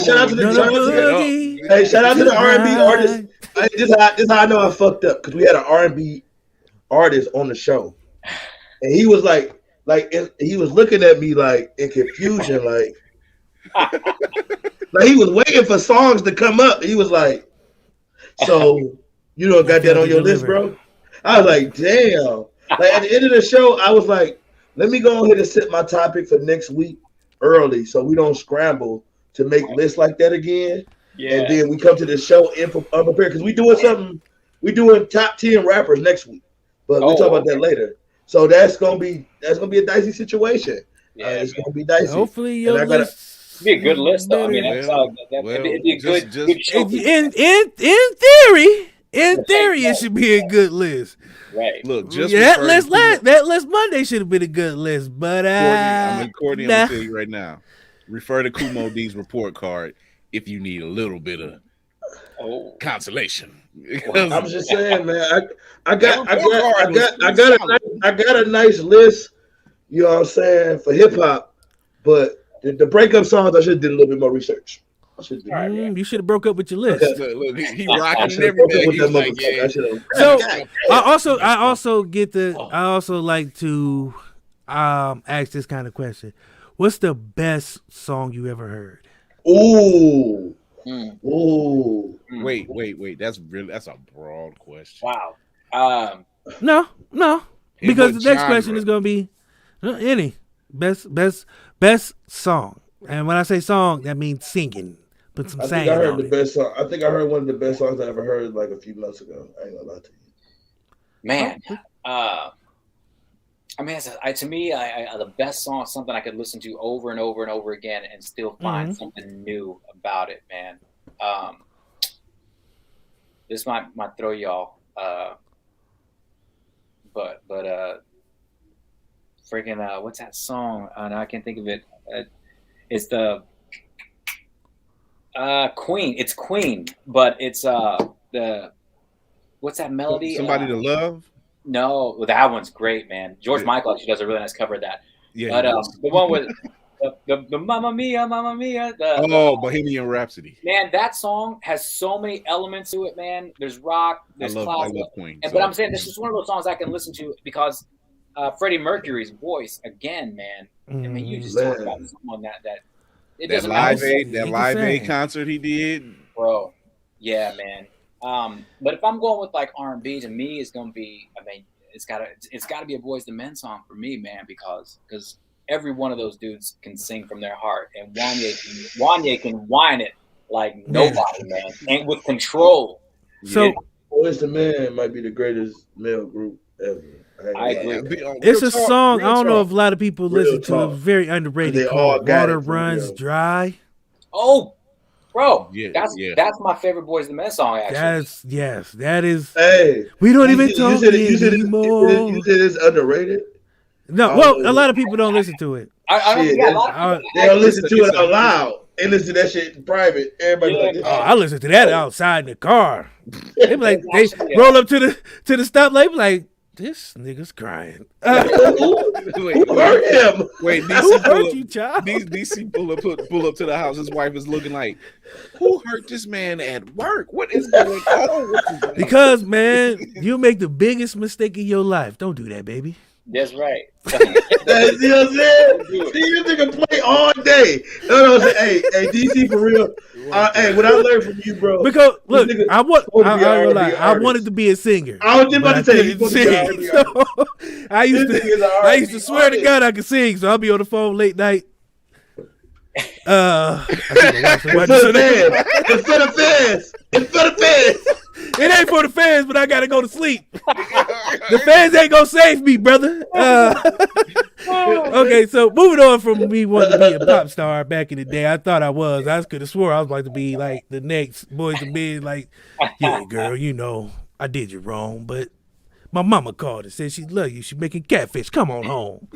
shout out to the R&B artist. This is how I know I fucked up, because we had an R&B artist on the show, and he was like he was looking at me like in confusion, like he was waiting for songs to come up. He was like, "So you don't got that on your list, bro?" I was like, "Damn!" Like at the end of the show, I was like, "Let me go ahead and set my topic for next week early, so we don't scramble to make lists like that again." Yeah. And then we come to the show unprepared, because we doing something. We doing top 10 rappers next week, but we'll talk about that later. So that's gonna be a dicey situation. Yeah, it's gonna be dicey. Hopefully, your list be a good list, though. I mean, it'd be a good show. In theory, it should be a good list. Right. Look, just that list Monday should have been a good list, but Courtney, I'm gonna tell you right now. Refer to Kumo D's report card if you need a little bit of consolation. I'm just saying, man. I got a nice list. You know what I'm saying, for hip hop, but the breakup songs, I should have did a little bit more research. You should have broke up with your list. Okay. Look, he rocking and everything. He's like, yeah. So I also like to ask this kind of question. What's the best song you ever heard? Ooh. Wait. That's a broad question. Wow. No. Because the next question is gonna be any best song. And when I say song, that means singing. Put some singing. I heard the best song. I think I heard one of the best songs I ever heard like a few months ago. I ain't gonna lie to you. Man. I mean, to me, the best song is something I could listen to over and over and over again and still find something new about it, man. This might throw y'all, but freaking what's that song? No, I can't think of it. It's the Queen. It's Queen, but it's the what's that melody? Somebody to Love. No, that one's great, man. George Michael actually does a really nice cover of that. Yeah, but the one with The Mamma Mia, Mamma Mia. Bohemian Rhapsody. Man, that song has so many elements to it, man. There's rock, there's I classic. love Queen. But I'm saying this is one of those songs I can listen to because Freddie Mercury's voice, again, man. I mean, you just talk about someone that it that doesn't Live matter. Aid, that Live Aid concert he did, bro. Yeah, man. But if I'm going with like R&B, to me, it's gonna be. I mean, it's gotta be a Boyz II Men song for me, man, because every one of those dudes can sing from their heart, and Wanya can whine it like nobody, man, and with control. So Boyz II Men might be the greatest male group ever. I agree. It's a song. I don't know if a lot of people listen to it. Very underrated. Called "Water Runs Dry." Oh, bro, that's my favorite Boyz II Men song. Actually, that is. Hey, we don't even talk anymore. You said it's underrated. No, well, a lot of people don't listen to it. They don't listen to it out loud. They listen to that shit in private. Everybody like this. I listen to that outside in the car. They be like, they roll up to the stoplight, like, this nigga's crying. Who hurt him? Wait, DC pull up to the house. His wife is looking like, who hurt this man at work? What is going on? Because, man, you make the biggest mistake of your life. Don't do that, baby. That's right. You know what I'm saying? See, this nigga play all day. No, hey, DC, for real. Hey, what I learned from you, bro. Because look, I wanted to be a singer. I was just about to say, you sing. So, I used to swear to God I could sing. So I'll be on the phone late night. It's for the fans. It ain't for the fans, but I gotta go to sleep. The fans ain't gonna save me, brother. Okay, so moving on from me wanting to be a pop star back in the day, I thought I was. I could have swore I was about to be like the next Boyz II Men. Like, yeah, girl, you know I did you wrong, but my mama called and said she love you. She making catfish. Come on home.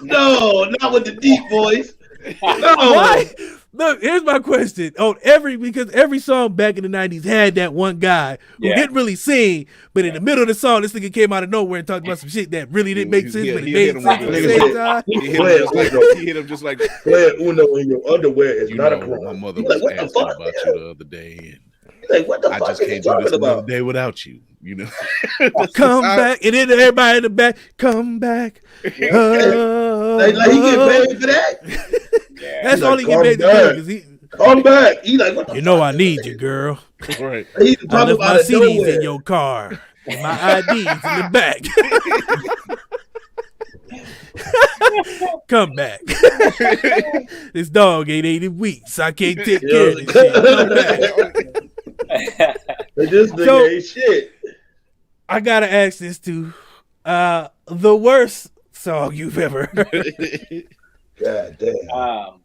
No, not with the deep voice. No. Why? Look, here's my question. Because every song back in the 90s had that one guy who didn't really sing, but in the middle of the song, this nigga came out of nowhere and talked about some shit that really didn't make sense, but it made sense at the same time. He hit him just like playing Uno in your underwear is not a crime. My mother was asking about you the other day, and what the fuck I just can't do this another day without you. You know, come back, and then everybody in the back, come back. Like he get paid for that. That's all he get paid to do. Come back. He like, what the fuck? I need you, girl. Right. I left my CDs in your car, and my IDs in the back. Come back. This dog ain't 80 weeks. I can't take care of this shit. Come back. This nigga ain't shit. I gotta ask this too. The worst song you've ever heard. God damn.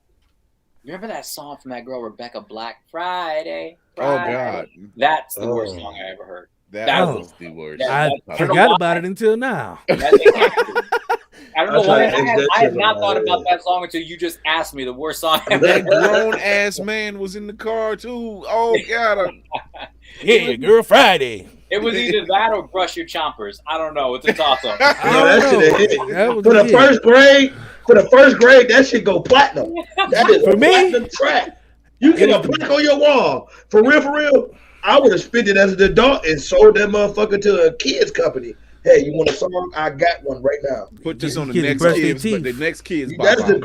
Remember that song from that girl Rebecca Black, Friday? Oh God, that's the worst song I ever heard. That was the worst. I forgot about it until now. I don't know why. I had not thought about that song until you just asked me the worst song. That grown ass man was in the car too. Oh God. Yeah, girl, Friday. It was either that or Brush Your Chompers. I don't know. It's a toss-up. For the first grade, that shit go platinum. That is for a platinum track. You get a plaque on your wall. For real. I would have spent it as an adult and sold that motherfucker to a kids company. Hey, you want a song? I got one right now. Put this on the next kids, but the next kids. That is the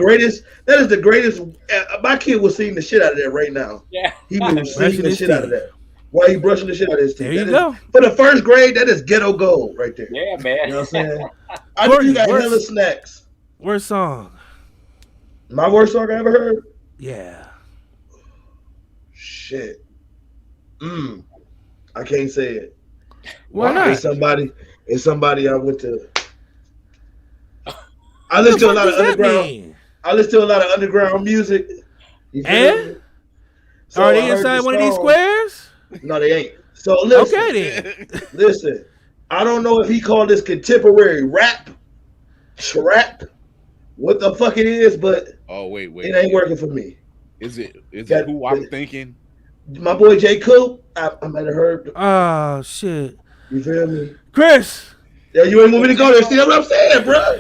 greatest. My kid will sing the shit out of that right now. Yeah, he will sing the shit out of that. While he brushing the shit out of his teeth. There you go. For the first grade, that is ghetto gold right there. Yeah, man. You know what I'm saying? I think you got hella snacks. Worst song? My worst song I ever heard? Yeah. Shit. I can't say it. Why not? It's somebody I went to. I listen to a lot of underground. I listen to a lot of underground music. And? So are they inside one of these squares? No, they ain't. So listen. Okay then. Listen. I don't know if he called this contemporary rap, trap, what the fuck it is, but wait. It ain't working for me. Is it who I'm thinking? My boy J. Cole, I might have heard. Oh shit. You feel me? Chris. Yeah, you ain't want me to go there. See what I'm saying, bro?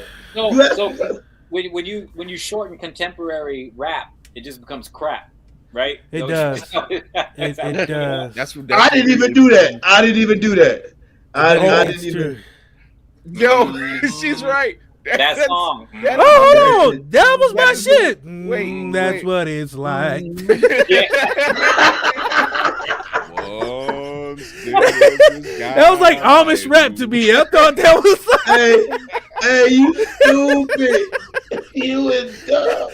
when you shorten contemporary rap, it just becomes crap, right? It So- does. It does. That's I didn't even do that. I didn't even do that. I It's didn't true. even. Yo, she's right. That song. Oh, that was my shit. Wait, That's wait. what it's like. That was like Amish rap to me. I thought that was like, Hey, you stupid. You is dumb.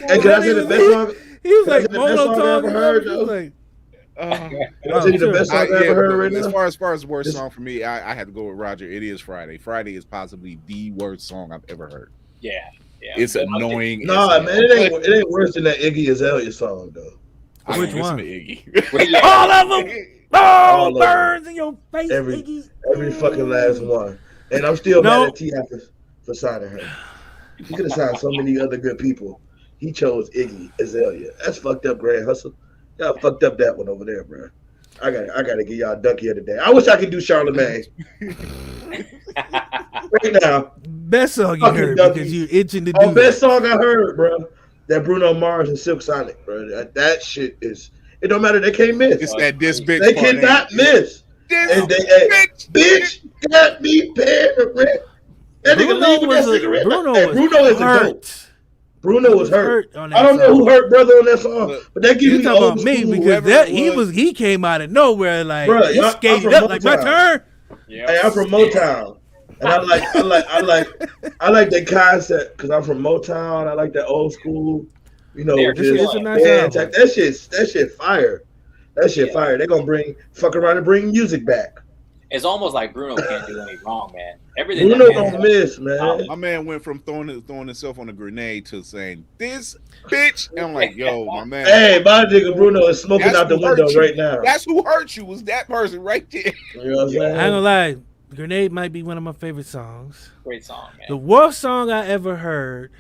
Hey, can I say the best song? he was Can I like say the best song I ever heard, monotone. He was though? like, Can I tell you the best song I yeah, ever heard but right as now? far as the worst song for me, I had to go with Roger. It is Friday. Friday is possibly the worst song I've ever heard. Yeah. It's annoying. Nah, man, it ain't worse than that Iggy Azalea song though. I Which listen one? to Iggy. all of them. All of Burns in your face, Every Iggy. fucking last one. And I'm still No. mad at T.I. for signing her. He could have signed so many other good people. He chose Iggy Azalea. That's fucked up, Grand Hustle. Y'all fucked up that one over there, bro. I gotta give y'all a ducky of the day. I wish I could do Charlemagne. Right now. Best song you Fucking heard Dougie. because you itching to do Oh, best that. song I heard, bro. That Bruno Mars and Silk Sonic, bro. That shit is. It don't matter. They can't miss. It's that this bitch. They part, cannot ain't it? miss. This And bitch got me paying the rent. That nigga leaving that cigarette. Bruno Hey, was Bruno is a hurt. dope. Bruno was hurt. on that I don't know song. who hurt brother on that song, but that You gives me talking old about me school. because whoever that it he came out of nowhere like Bruh, he I'm skated from up like my Motown. turn. Hey, I'm from Motown, and I like the concept because I'm from Motown. I like that old school, Yeah, it's a nice band album. type. That shit fire. That shit fire. They gonna fuck around and bring music back. It's almost like Bruno can't do any wrong, man. Everything. Bruno that man don't does- miss, man. My man went from throwing himself on a grenade to saying this bitch, and I'm like, yo, my man. Hey, my nigga Bruno is smoking That's out the who hurt window you. right now. That's who hurt you. Was that person right there? You know what I'm saying? I ain't gonna lie, Grenade might be one of my favorite songs. Great song, man. The worst song I ever heard,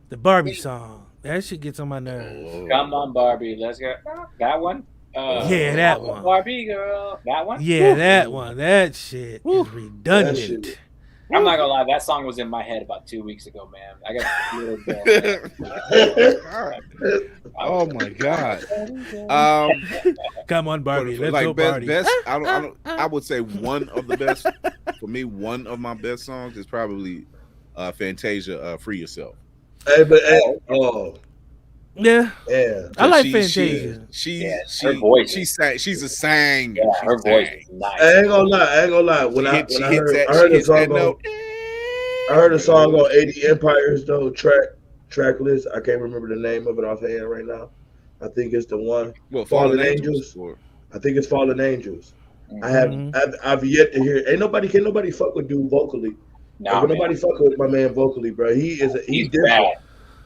the Barbie song. That shit gets on my nerves. Come on, Barbie, let's go. That one. Yeah, that one. Barbie girl. That one. Yeah, that one. That shit is redundant. That shit. I'm not gonna lie, that song was in my head about 2 weeks ago, man. I got a little Oh my god. Come on, Barbie. Let's like go best, party. best. I would say one of the best for me. One of my best songs is probably Fantasia. Free Yourself. Hey, but Yeah, yeah. I like She- Fantasia. her voice She's a Yeah, sang. She's her a voice sang. is nice. I ain't gonna lie. When I heard the song on, I heard a song on 80 Empires though track list. I can't remember the name of it offhand right now. I think it's the one. Well, Fallen Angels. I think it's Fallen Angels. I've yet to hear. Can nobody fuck with dude vocally? Nah, Like, man. nobody fuck with my man vocally, bro. He's He's different. bad.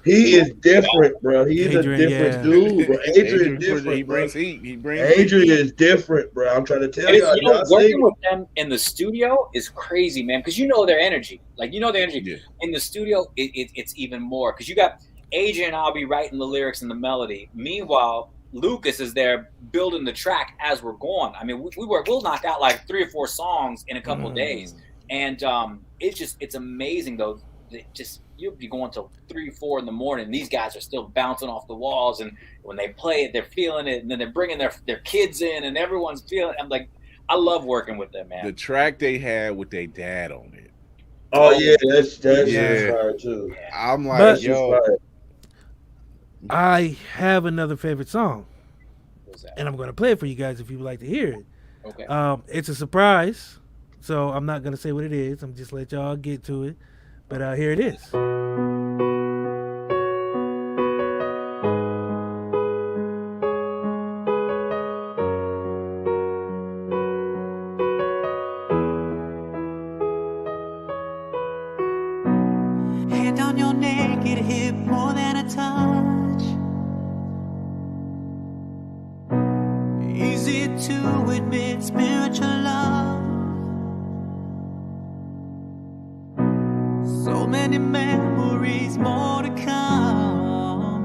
He is different, bro. He's Adrian, a different yeah. dude, bro. Adrian is He different, bro. brings heat. He brings Adrian is different, bro. I'm trying to tell And y'all. it's, Y'all working sing. with them in the studio is crazy, man, because you know their energy. Like, you know their energy. Yeah. In the studio, it's even more, because you got Adrian and I'll be writing the lyrics and the melody. Meanwhile, Lucas is there building the track as we're going. I mean, we'll knock out like 3 or 4 songs in a couple of days. And it's amazing, though. You'll be going till 3, 4 in the morning. These guys are still bouncing off the walls, and when they play it, they're feeling it, and then they're bringing their kids in, and everyone's feeling. I'm like, I love working with them, man. The track they had with their dad on it. Oh yeah, that's Yeah. fire too. I'm like, But- yo, I have another favorite song, What's that? and I'm going to play it for you guys if you would like to hear it. Okay. It's a surprise, so I'm not going to say what it is. I'm just let y'all get to it. But here it is. Hand on your naked hip, more than a touch. Easy to admit, spiritual love. So many memories, more to come.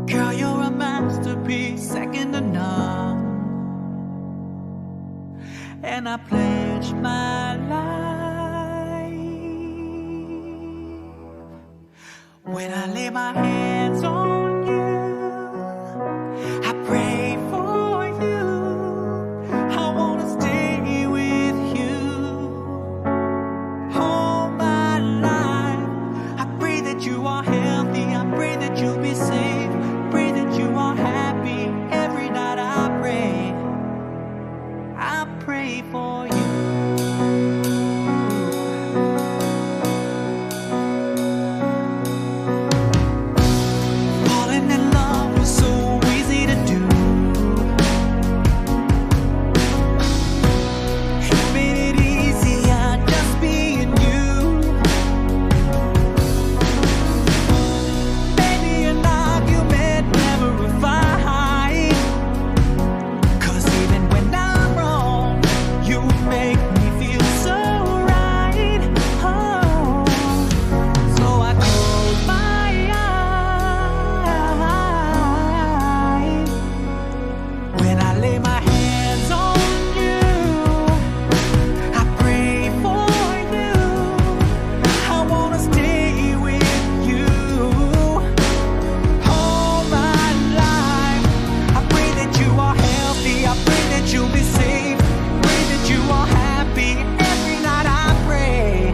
Girl, you're a masterpiece, second to none. and I pledge my life. When I lay my hands on you, I pray for you. I want to stay with you all my life. I pray that you are healthy. I pray that you'll be safe. Pray that you are happy. Every night I pray for you. Falling in love was so easy to do. You made it easier just being you. Maybe an argument, never a fight. 'Cause even when I'm wrong, you make me feel so right. Oh, so I close my eyes when I lay my hands on you. I pray for you. I wanna stay with you all my life. I pray that you are healthy. I pray that you'll be safe. Pray that you are happy. Every night I pray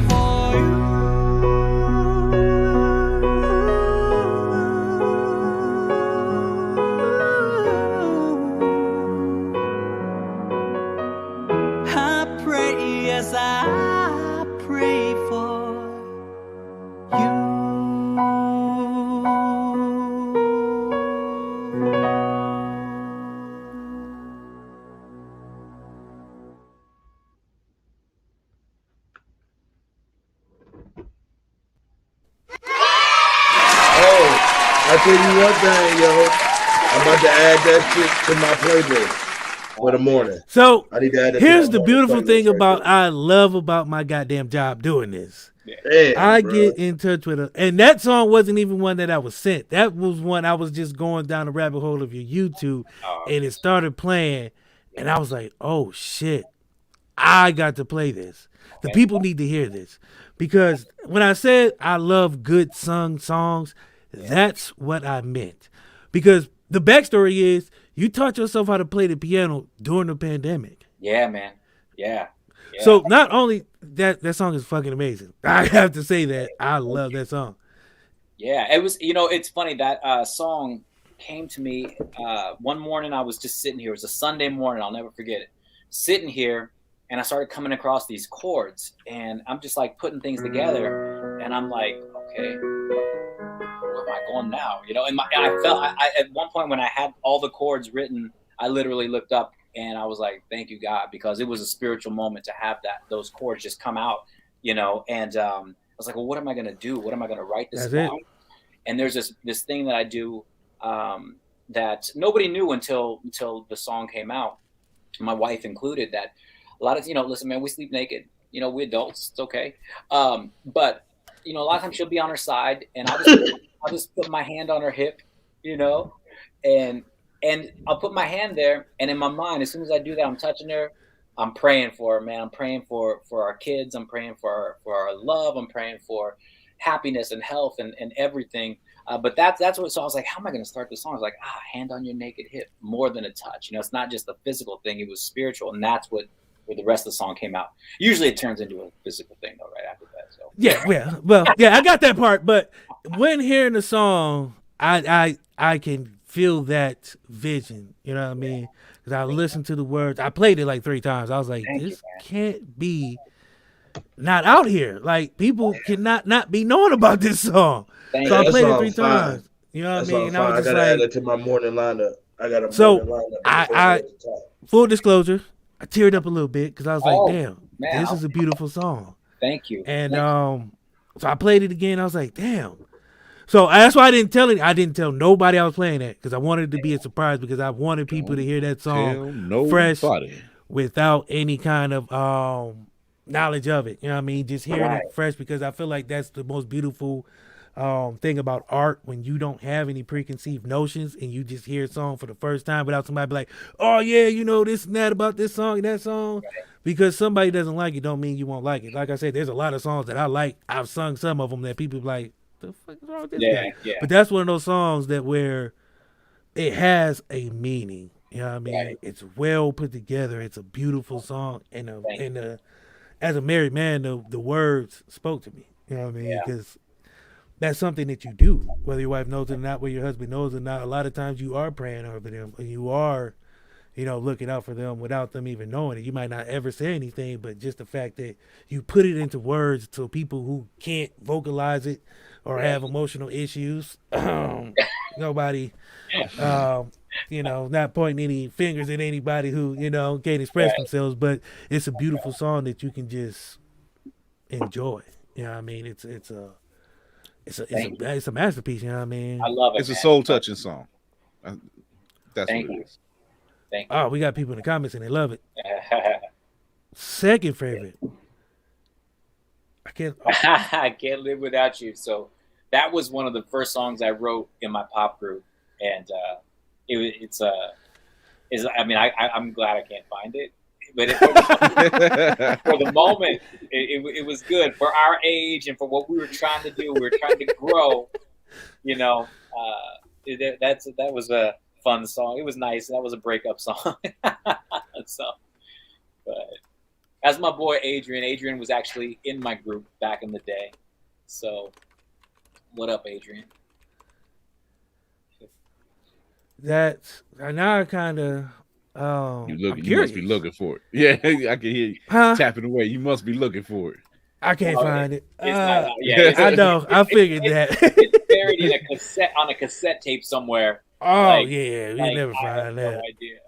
for you. I pray, yes, I pray for you. Oh, I tell you one thing, yo. I'm about to add that shit to my playlist for the morning. So I need to add that here's to the my beautiful morning thing playlist about right I love about my goddamn job doing this. there. Damn, I bro. get in touch with her, and that song wasn't even one that I was sent. That was one I was just going down the rabbit hole of your YouTube, and it started playing, and I was like, "Oh shit, I got to play this. The people need to hear this." Because when I said I love good sung songs, that's what I meant. Because the backstory is you taught yourself how to play the piano during the pandemic. Yeah, man. Yeah. Yeah. So not only that song is fucking amazing. I have to say that I love that song. Yeah, it was, it's funny that song came to me one morning. I was just sitting here. It was a Sunday morning. I'll never forget it. Sitting here, and I started coming across these chords, and I'm just like putting things together, and I'm like, okay, where am I going now? And I felt at one point when I had all the chords written, I literally looked up and I was like, thank you, God, because it was a spiritual moment to have those chords just come out, and I was like, well, what am I going to do? What am I going to write this about? And there's this thing that I do that nobody knew until the song came out, my wife included, that a lot of, listen, man, we sleep naked, we adults, it's okay. But, a lot of times she'll be on her side and I'll just put my hand on her hip, and I'll put my hand there, and in my mind, as soon as I do that, I'm touching her. I'm praying for her, man. I'm praying for our kids. I'm praying for our love. I'm praying for happiness and health and everything. But that's what. So I was like, how am I going to start this song? I was like, hand on your naked hip, more than a touch. It's not just a physical thing. It was spiritual, and that's where the rest of the song came out. Usually, it turns into a physical thing, though, right after that. So Yeah, I got that part. But when hearing the song, I can feel that vision. You know what I mean? Because I listened to the words. I played it like 3 times. I was like, this can't be not out here. Like, people cannot not be knowing about this song. So I played it 3 times. You know what I mean? I gotta add it to my morning lineup. I got a so morning lineup. I full disclosure, I teared up a little bit because I was like, damn, man, this is a beautiful song. Thank you. And so I played it again. I was like, damn. So that's why I didn't tell nobody I was playing that, because I wanted it to be a surprise, because I wanted people to hear that song fresh without any kind of knowledge of it. You know what I mean? Just hearing it fresh, because I feel like that's the most beautiful thing about art when you don't have any preconceived notions and you just hear a song for the first time without somebody be like, oh yeah, you know this and that about this song and that song. Right. Because somebody doesn't like it don't mean you won't like it. Like I said, there's a lot of songs that I like. I've sung some of them that people be like, the fuck is wrong with this guy? Yeah. But that's one of those songs that where it has a meaning. You know what I mean? Right. It's well put together. It's a beautiful song, and as a married man, the words spoke to me. You know what I mean? Because that's something that you do, whether your wife knows it or not, whether your husband knows it or not. A lot of times you are praying over them, and you are, looking out for them without them even knowing it. You might not ever say anything, but just the fact that you put it into words to people who can't vocalize it or have emotional issues. Nobody, not pointing any fingers at anybody who, can't express themselves, but it's a beautiful song that you can just enjoy. You know what I mean? It's a masterpiece, you know what I mean? I love it. It's a soul touching song. That's Thank what you. it is. Thank you. Oh, we got people in the comments and they love it. Second favorite. I can't live without you. So that was one of the first songs I wrote in my pop group, and I'm glad I can't find it, but for the moment, it was good for our age and for what we were trying to do. We were trying to grow, that was a fun song. It was nice. That was a breakup song. So, but as my boy Adrian was actually in my group back in the day. So, what up, Adrian? That's now I kind of. You must be looking for it. Yeah, I can hear you tapping away. You must be looking for it. I can't find it. I know. I figured that. It's buried in on a cassette tape somewhere. Oh yeah, we never find that. No idea.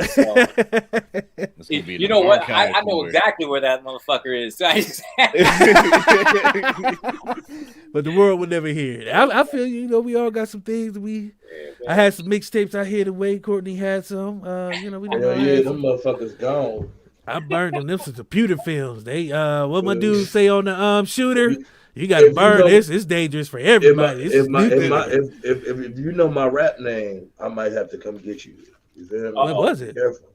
So, you know what? I know exactly where that motherfucker is. But the world would never hear it. I feel we all got some things I had some mixtapes I hid away. Courtney had some. We them motherfuckers gone. I burned them. Them some computer films. They what my dude say on the shooter. You got to burn this. It's dangerous for everybody. If you know my rap name, I might have to come get you. What was it? Careful.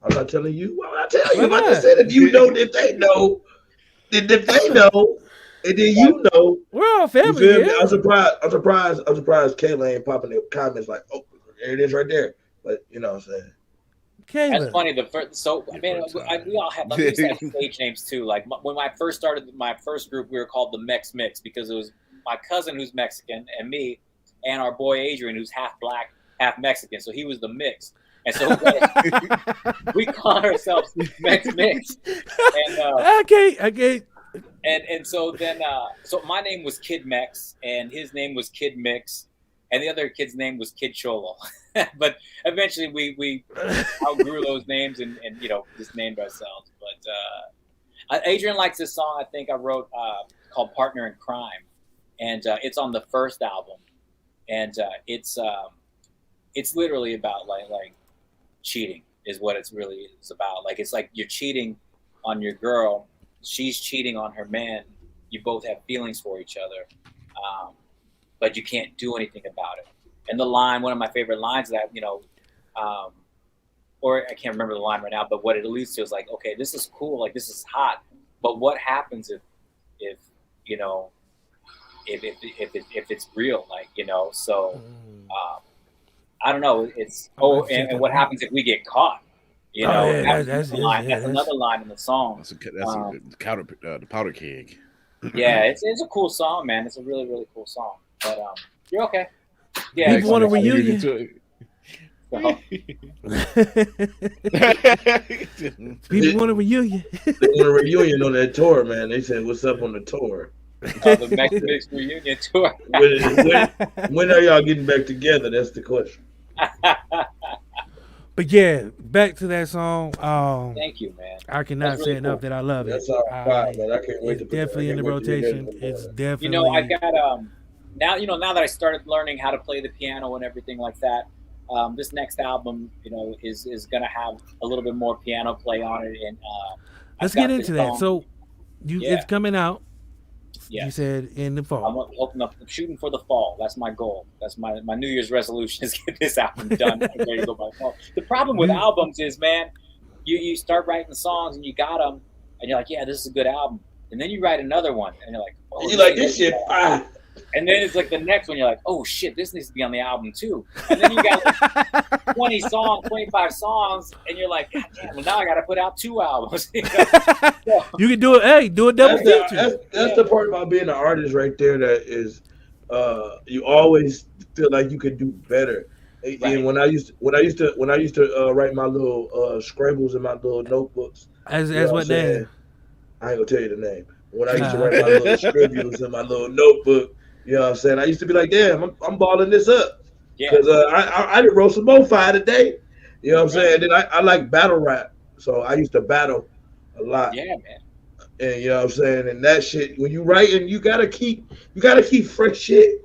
I'm not telling you. Well, I tell you. I just said if you know, if they know, and then you know. We're all family. Yeah. I'm surprised. Kayla ain't popping the comments like, oh, there it is right there. But you know what I'm saying. Kayla. That's funny. We all have stage names too. Like when I first started my first group, we were called the Mex Mix because it was my cousin who's Mexican and me, and our boy Adrian who's half black, half Mexican. So he was the mix. And so we call ourselves Mex Mix. And I can't. And so then, so my name was Kid Mex, and his name was Kid Mix, and the other kid's name was Kid Cholo. But eventually, we outgrew those names and just named ourselves. But Adrian likes this song I think I wrote called "Partner in Crime," and it's on the first album, and it's literally about like cheating is what it's really is about. Like it's like you're cheating on your girl, she's cheating on her man. You both have feelings for each other, but you can't do anything about it. And the line, one of my favorite lines that or I can't remember the line right now, but what it alludes to is like, okay, this is cool, like this is hot, but what happens if it's real, like so. I don't know. It's and what happens if we get caught? That's another line in the song. That's the powder keg. Yeah, it's a cool song, man. It's a really, really cool song. But you're okay. Yeah, people want a reunion. People want a reunion. They want a reunion on that tour, man. They said, "What's up on the tour?" The Mex Mix reunion tour. When are y'all getting back together? That's the question. But yeah, back to that song. Thank you, man. I cannot say enough that I love it. That's all right, man. I can't wait to definitely in the rotation. It's definitely. I got now that I started learning how to play the piano and everything like that. This next album, is gonna have a little bit more piano play on it, and let's get into that. So, it's coming out. Yes. You said in the I'm fall. I'm shooting for the fall. That's my goal. That's my New Year's resolution is get this album done. I'm ready to go by the fall. The problem with albums is, man, you start writing the songs and you got them, and you're like, yeah, this is a good album. And then you write another one, and you're like, oh, You like this shit? And then it's like the next one, you're like, oh shit, this needs to be on the album too. And then you got like 20 songs, 25 songs, and you're like, God damn, well now I got to put out 2 albums. You can do it. Hey, do a double feature. That's the part about being an artist right there. That is, you always feel like you could do better. Right. And when I used to write my little scribbles in my little notebooks. As what name? I ain't gonna tell you the name. When I used to write my little scribbles in my little notebook, you know what I'm saying? I used to be like, damn, I'm balling this up. Because I did wrote some mo-fi today. You know what I'm saying? Then I like battle rap. So I used to battle a lot. Yeah, man. And you know what I'm saying? And that shit, when you writing, you gotta keep fresh shit.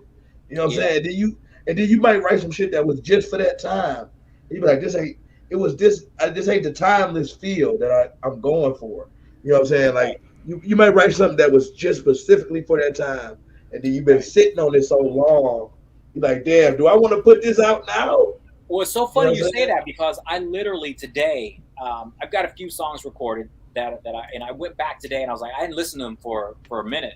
You know what I'm saying? Then you might write some shit that was just for that time. You be like, this ain't the timeless feel that I'm going for. You know what I'm saying? Like you might write something that was just specifically for that time. And then you've been sitting on it so long, you're like, damn, do I want to put this out now? Well, it's so funny you say that because I literally today, I've got a few songs recorded that I went back today and I was like, I hadn't listened to them for a minute.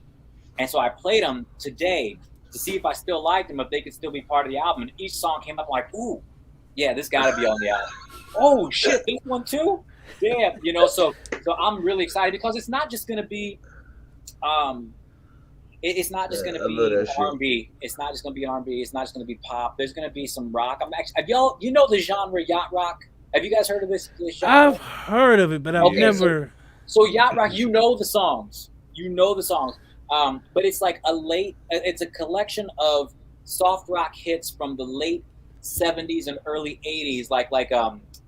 And so I played them today to see if I still liked them, if they could still be part of the album. And each song came up I'm like, ooh, yeah, this got to be on the album. Oh, shit, this one too? Damn, you know, so I'm really excited because it's not just going to be it's not just going to be R&B. It's not just going to be R&B. It's not just going to be pop. There's going to be some rock. Have y'all, you know the genre yacht rock? Have you guys heard of this genre? I've heard of it, but I've never. So yacht rock, you know the songs. But it's like it's a collection of soft rock hits from the late 70s and early 80s, like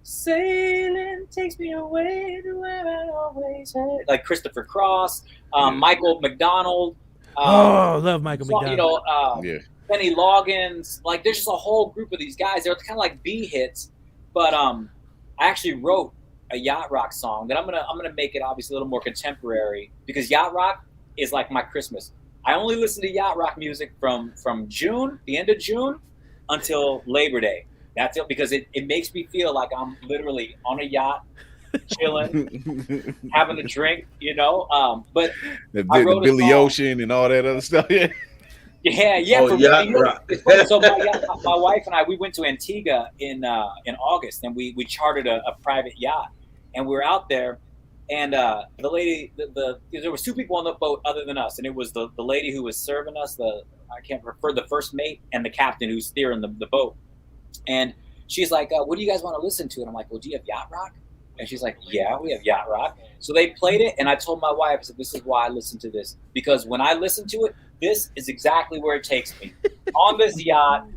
Sailing Takes Me Away to Where I Always Had. Like Christopher Cross, Michael McDonald. Love Michael McDonald. You know, Benny Loggins. Like, there's just a whole group of these guys. They're kind of like B hits, but I actually wrote a yacht rock song that I'm gonna make it obviously a little more contemporary because yacht rock is like my Christmas. I only listen to yacht rock music from June, the end of June, until Labor Day. That's it, because it makes me feel like I'm literally on a yacht, chilling, having a drink, you know. But the Billy Ocean and all that other stuff. Yeah. For yacht rock. So my wife and I, we went to Antigua in August, and we chartered a private yacht, and we were out there, and the lady, there was 2 people on the boat other than us, and it was the lady who was serving us, the first mate, and the captain who's steering the boat. And she's like, what do you guys want to listen to? And I'm like, well, do you have yacht rock? And she's like, yeah, we have yacht rock. So they played it, and I told my wife, I said, this is why I listen to this. Because when I listen to it, this is exactly where it takes me. On this yacht,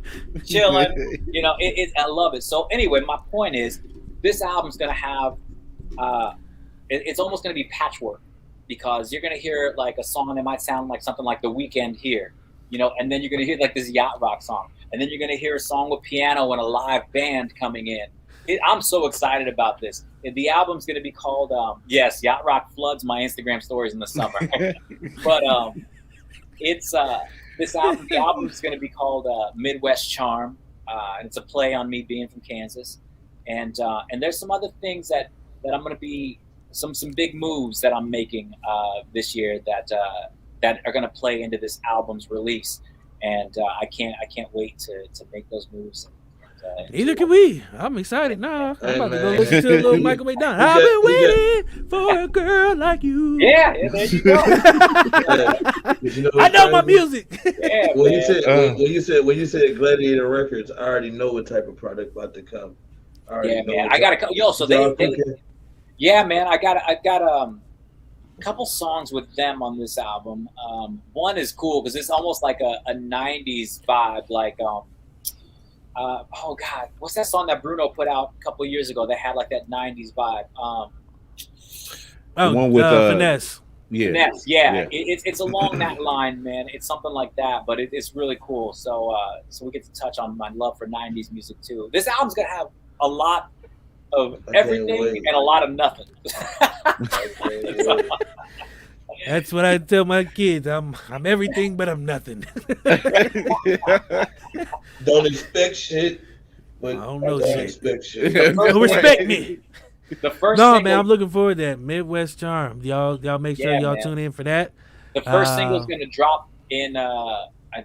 chilling, you know, I love it. So anyway, my point is, this album's going to have, it's almost going to be patchwork, because you're going to hear like a song that might sound like something like The Weeknd here, you know, and then you're going to hear like this yacht rock song. And then you're going to hear a song with piano and a live band coming in. I'm so excited about this. The album's going to be called, Yacht Rock floods my Instagram stories in the summer. But the album's going to be called Midwest Charm. And it's a play on me being from Kansas. And there's some other things that I'm going to be, some big moves that I'm making this year that are going to play into this album's release. And I can't wait to make those moves. Neither can we. I'm excited now. I'm about to go listen to a little Michael McDonald. I've been waiting for a girl like you. Yeah, there you go. I know my music. Yeah, when you said Gladiator Records, I already know what type of product about to come. Man. I got a so I got a couple songs with them on this album. One is cool because it's almost like a 90s vibe, like oh God, what's that song that Bruno put out a couple of years ago that had like that 90s vibe? The one with Finesse. Yeah. Finesse, yeah. It's along that line, man. It's something like that, but it's really cool. So we get to touch on my love for 90s music too. This album's gonna have a lot of everything and a lot of nothing. That's what I tell my kids. I'm everything, but I'm nothing. Don't expect shit. But I don't know shit. expect shit. Don't respect me. The first No, single, man, I'm looking forward to that Midwest Charm. Y'all make sure Yeah, y'all man. tune in for that. the first single is going to drop in.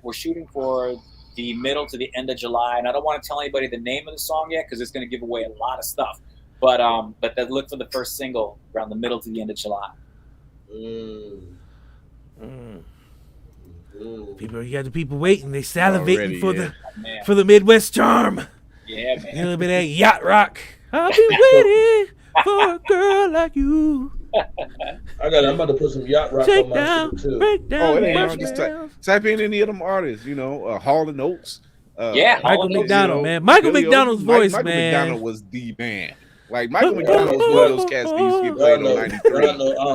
We're shooting for the middle to the end of July, and I don't want to tell anybody the name of the song yet because it's going to give away a lot of stuff. But look for the first single around the middle to the end of July. People, you got the people waiting. They salivating Already, for the Midwest Charm. Yeah, man. A little bit of that yacht rock. I've been waiting for a girl like you. I'm about to put some yacht rock Shake on my down, shit too. break down. Oh, it ain't break hard. Just down. type in any of them artists, Hall and Oates. Michael McDonald, man. Michael McDonald's voice, Michael man. McDonald was the man. Like Michael McDonald was one of those cats that used to get played on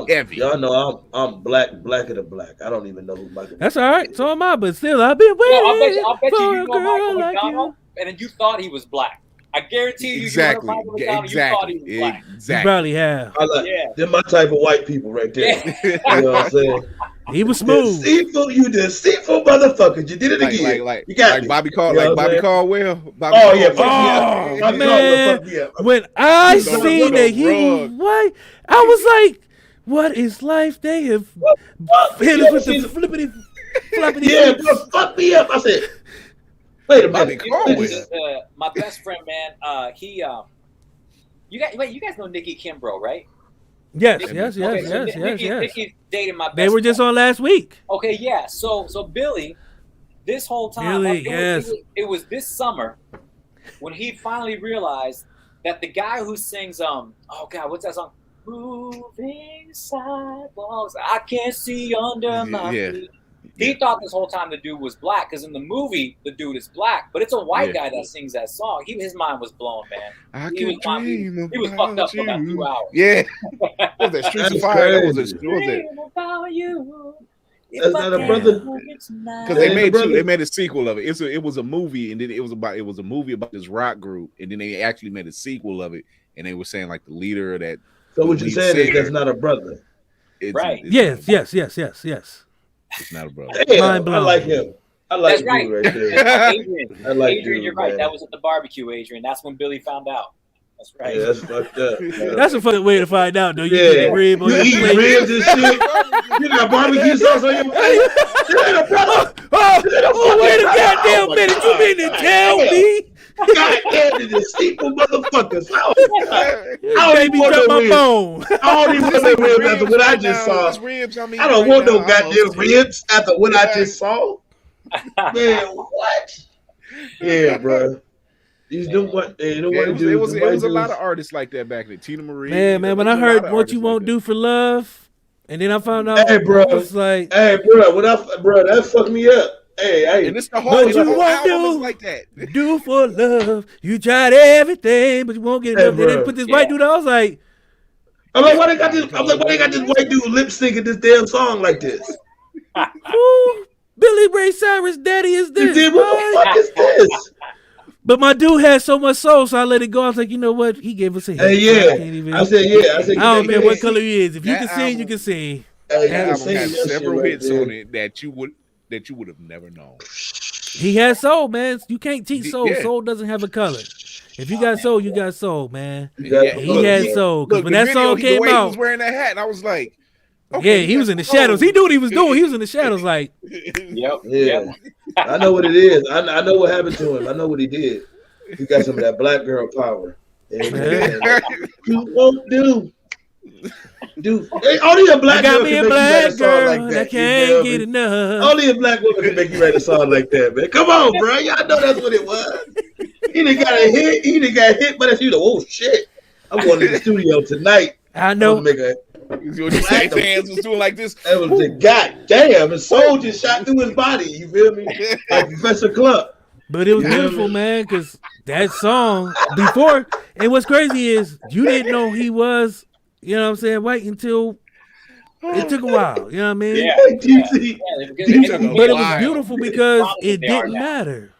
93. Heavy. Y'all know I'm black of the black. I don't even know who Michael. That's all right. So am I, but still, I've been waiting I'll bet for you a know girl Michael like McDonald, you. and then you thought he was black. I guarantee you, Exactly. you heard Michael McDonald, you thought he was black. You Exactly. probably have. They're my type of white people right there. You know what I'm saying? He was smooth. You deceitful motherfuckers. You did it again. You got me. Bobby Caldwell. You know what I'm saying? Caldwell. Oh yeah, Caldwell. Bobby man. Caldwell fucked me up. When I He's seen on that the he was rug. white, I was like, "What is life?" They have hit us with the flippity floppity. Yeah, bro, fuck me up. I said, wait a Bobby minute. Caldwell. My best friend, man, you guys know Nikki Kimbrough, right? Yes. Nikki dated my best They were just friend. on last week. Okay, yeah. So Billy, this whole time, Billy, yes. it was this summer when he finally realized that the guy who sings oh God, what's that song? Moving sidewalks, I can't see under my feet. He thought this whole time the dude was black because in the movie the dude is black, but it's a white guy that sings that song. His mind was blown, man. He was fucked up for about 2 hours. Yeah. What was that Streets of Fire? What was it? About you. That's not a brother. Because they made a sequel of it. It was a movie, and then it was a movie about this rock group, and then they actually made a sequel of it, and they were saying like the leader of that. So what you're saying is that's not a brother. Right. Yes. It's not a brother. Damn, I like him. I like That's right. right there. Adrian, I like Adrian, you're right. That was at the barbecue, Adrian. That's when Billy found out. That's right. Yeah, that's fucked up. That's a fucking way to find out, though. You Yeah. get a rib on You your eat plate. ribs and shit. You got barbecue sauce on your plate. You ain't a brother. Wait a goddamn minute. You mean to tell me? God damn it, deceitful motherfuckers. I don't Baby, even want drop no my ribs. phone. I don't even want no ribs after what I just saw. I don't want no goddamn ribs after what I just saw. Man, what? Yeah, bro. These don't want. They don't want to do. It was a lot of artists like that back then. Tina Marie. Man, when I heard What You Won't Do for Love, and then I found out, Hey, bro. I was like, Hey, bro, that fucked me up. Hey, And it's the What whole you want album is to like that. do for love. You tried everything, but you won't get Hey, enough. Then they bro. put this white dude on. I was like, I'm like, why they got this? I'm like, why they got this white dude lip syncing this damn song like this? who Billy Ray Cyrus' daddy is You this? did what the fuck is this? But my dude had so much soul, so I let it go. I was like, you know what? He gave us a hit. Hey, I I said, I don't care what color he is. If you That can sing, album- you can sing. Hey, That album sing has that shit several right hits there. on it that you would have never known. He has soul, man. You can't teach soul. Yeah. Soul doesn't have a color. If you got soul, you got soul, man. Yeah, He had soul. Because Look, when the that video, song the came way he out, was wearing that hat, and I was like, yeah, he was in the shadows. He knew what he was doing. He was in the shadows, like, Yep. Yeah, I know what it is. I know what happened to him. I know what he did. He got some of that black girl power. And you won't do. Hey, only a black I got girl me can a make you write black a song girl like that that. You can't feel get me? enough. Only a black woman can make you write a song like that, man. Come on, bro. Y'all know that's what it was. He done got a hit. He done got hit, but that's you. Oh shit! I'm going to the studio tonight. I I'm know. gonna make a. What you say? Hands was doing like this. That was the goddamn. His soul just shot through his body. You feel me? Like Professor Clump. But it was beautiful, man, because that song before, and what's crazy is you didn't know he was, you know what I'm saying, white until it took a while. You know what I mean? Yeah. TC. But it was beautiful because it didn't matter.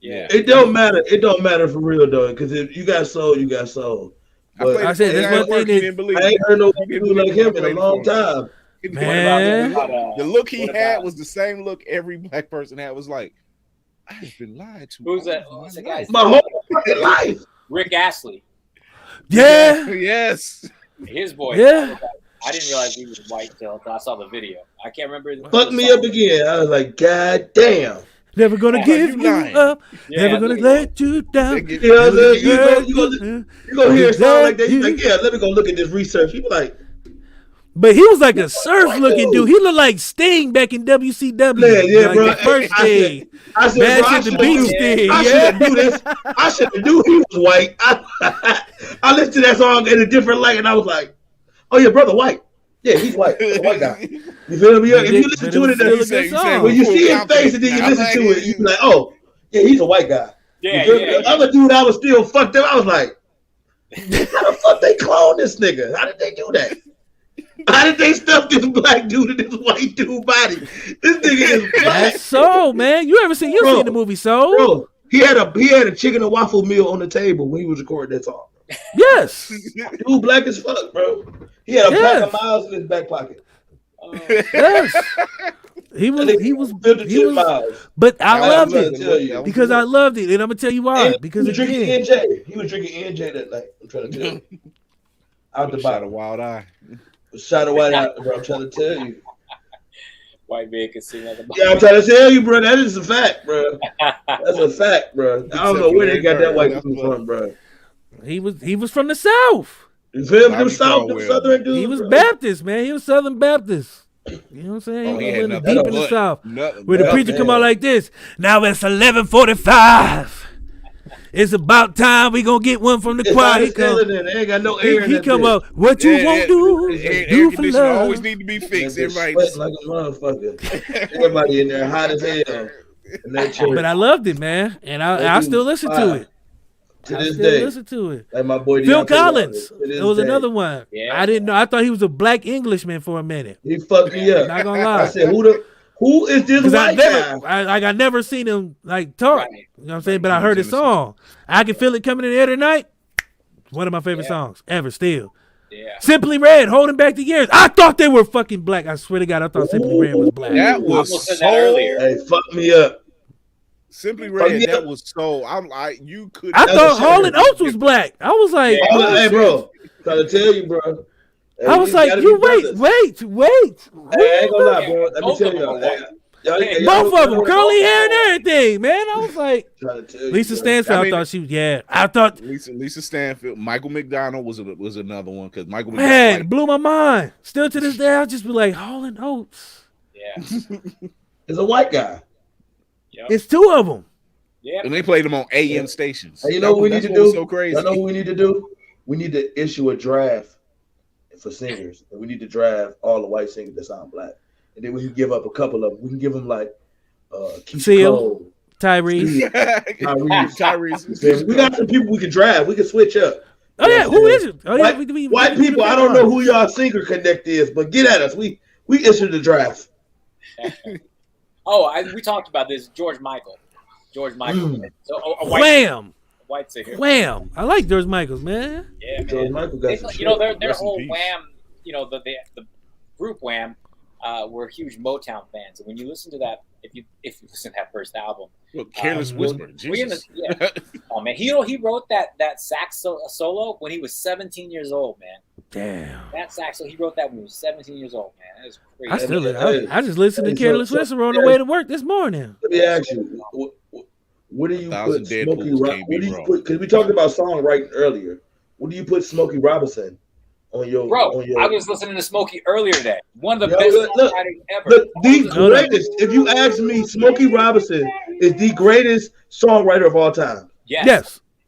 Yeah. It don't matter. It don't matter for real though, because if you got soul, you got soul. But I said that's one thing that I ain't heard no dude like him in a long time. Man. The look he had was the same look every black person had. Was like, I have been lied to. Who's that? Who's the guy's My whole fucking life. Rick Astley. Yeah. Yes. His voice. Yeah. I didn't realize he was white till I saw the video. I can't remember. Fuck me up again. I was like, God damn. Never gonna give you up. Yeah, Never gonna let you down. You gonna hear a song like that, you like, yeah, let me go look at this research. You be like, But he was like a surf looking dude. He looked like Sting back in WCW. Yeah, like bro. the first Sting. I said, bro, I should beat Sting. I should do this. I should have knew he was white. I listened to that song in a different light, and I was like, oh yeah, brother White. Yeah, he's white. He's a white guy. You feel me? If you listen to it, when you see his face and then you listen to it, you be like, oh, yeah, he's a white guy. Yeah, The other dude, I was still fucked up. I was like, how the fuck they clone this nigga? How did they do that? How did they stuff this black dude in this white dude body? This nigga is black. That's Soul, man. You seen the movie Soul? Bro, he had a chicken and waffle meal on the table when he was recording that song. Yes. Dude, black as fuck, bro. He had a pack of miles in his back pocket. Yes. He was miles. but I loved it because I loved it, and I'm gonna tell you why. Because he was drinking NJ. He was drinking NJ that night. I'm trying to tell you. Out the bottle. Wild eye. Shot of white out, bro. I'm trying to tell you. White man can sing like a Yeah, I'm trying to tell you, bro. That is a fact, bro. That's a fact, bro. I don't know where they got that white dude from, bro. He was from the South. You feel me? Them Southern dudes. He was Baptist, man. He was Southern Baptist. You know what I'm saying? He was deep in the South. Where the preacher come out like this. Now it's 11:45. It's about time we gonna get one from the choir. He come up. What you won't do for love. Always need to be fixed. Everybody like a motherfucker. Everybody in there hot as hell. But I loved it, man, and I still listen to it. To this day, listen to it. Like my boy Phil Collins. It was another one. Yeah. I didn't know. I thought he was a black Englishman for a minute. He fucked me up. Not gonna lie. I said, who is this white guy? I never seen him like talk. Right. You know what I'm saying? But I heard his song. I Can Feel It Coming in the Air Tonight. One of my favorite songs ever. Still. Yeah. Simply Red, Holding Back the Years. I thought they were fucking black. I swear to God, I thought Simply Red was black. That was so earlier. Hey, fuck me up. Simply Red. That was so. I'm like, you could. I thought Hall & Oates was black. I was like, hey, bro, trying to tell you, bro. Hey, I was like, you wait. Hey, I ain't gonna lie, bro. Let me tell you, both of them, curly hair and everything, man. I was like, you, Lisa Stansfield. I thought she was. Yeah, I thought Lisa Stansfield. Michael McDonald was another one because Michael. Man, McDonald, blew my mind. Still to this day, I'll just be like, Hall & Oates. Yeah. It's a white guy. Yep. It's two of them. Yeah. And they played them on AM stations. Hey, you know what we need to do? So crazy. I know what we need to do. We need to issue a draft for singers, and we need to draft all the white singers that sound black, and then we can give up a couple of them. We can give them like Seal, Tyrese. We got some people we can draft. We can switch up. Oh yeah, who is it? Oh yeah, white people. I don't know who y'all singer connect is, but get at us. We issued the draft. We talked about this. George Michael. So a white singer. Wham! I like George Michael's, man. Yeah, man. George Michael got their whole Wham. The group Wham were huge Motown fans, and when you listen to that, if you listen to that first album, Careless Whisper. Oh man, he wrote that sax solo when he was 17 years old, man. Damn. That sax solo, he wrote that when he was 17 years old, man. That is crazy. I just listened to Careless Whisper on the way to work this morning. Let me ask you, what do you put Smokey Robinson? Because we talked about songwriting earlier. What do you put Smokey Robinson on your? I was listening to Smokey earlier today. One of the best songwriters ever. The greatest. If you ask me, Smokey Robinson is the greatest songwriter of all time.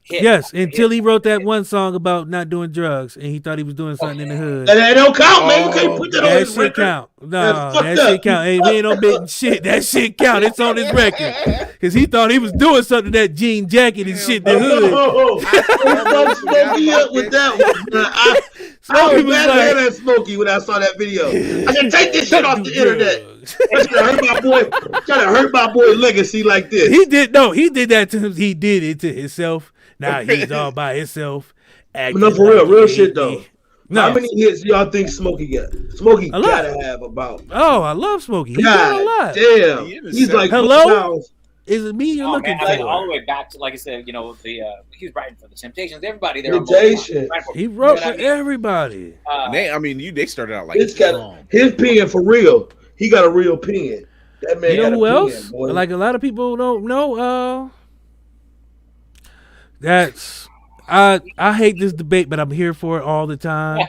Yes, until he wrote that one song about not doing drugs, and he thought he was doing something in the hood. That don't count, man. You can't put that on his record. That shit count. No, that shit count. Hey, we ain't omitting shit. That shit count. It's on his record. Because he thought he was doing something, that jean jacket and shit in the hood. I spoke me up with that one. I was mad at Smokey when I saw that video. I said, take this shit off the internet. I'm trying to hurt my boy legacy like this. He did that to him. He did it to himself. Now he's all by himself. No, for real shit though. No. How many hits y'all think Smokey got? Smokey A lot. gotta have about. Oh, I love Smokey. He got a lot. Damn. He He's like Hello? Is it me you're looking man, I mean, for? all the way back to, like I said, he was writing for the Temptations. Everybody there. Temptations. He wrote for everybody. They started out like his pen for real. He got a real pen. That man. You know got who a else? pen, boy. Like a lot of people don't know. That's I hate this debate, but I'm here for it all the time.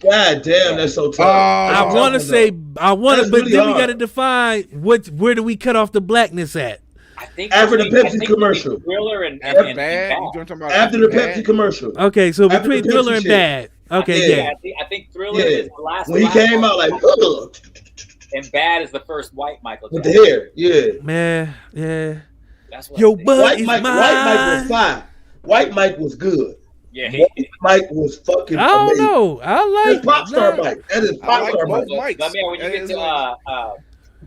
God damn, that's so tough. I want to say but really then we hard. got to define where do we cut off the blackness at? I think After the Pepsi commercial. Thriller and After and Bad? Bad. You talking about After the Bad? Pepsi commercial. Okay, so After between the Thriller Pepsi and shit. Bad. Okay, Yeah. I think Thriller Yeah. is the last. When he came out like, ugh, and Bad is the first white Michael with the Jackson. hair. Yeah. Man, yeah. That's what Yo, I think. bud White is Mike mine. was fine. White Mike was good. Yeah, White Mike was fucking I don't amazing. know. I That's like pop star nah. Mike. That is I pop like star both Mike. mics. I mean, when you get It's to like-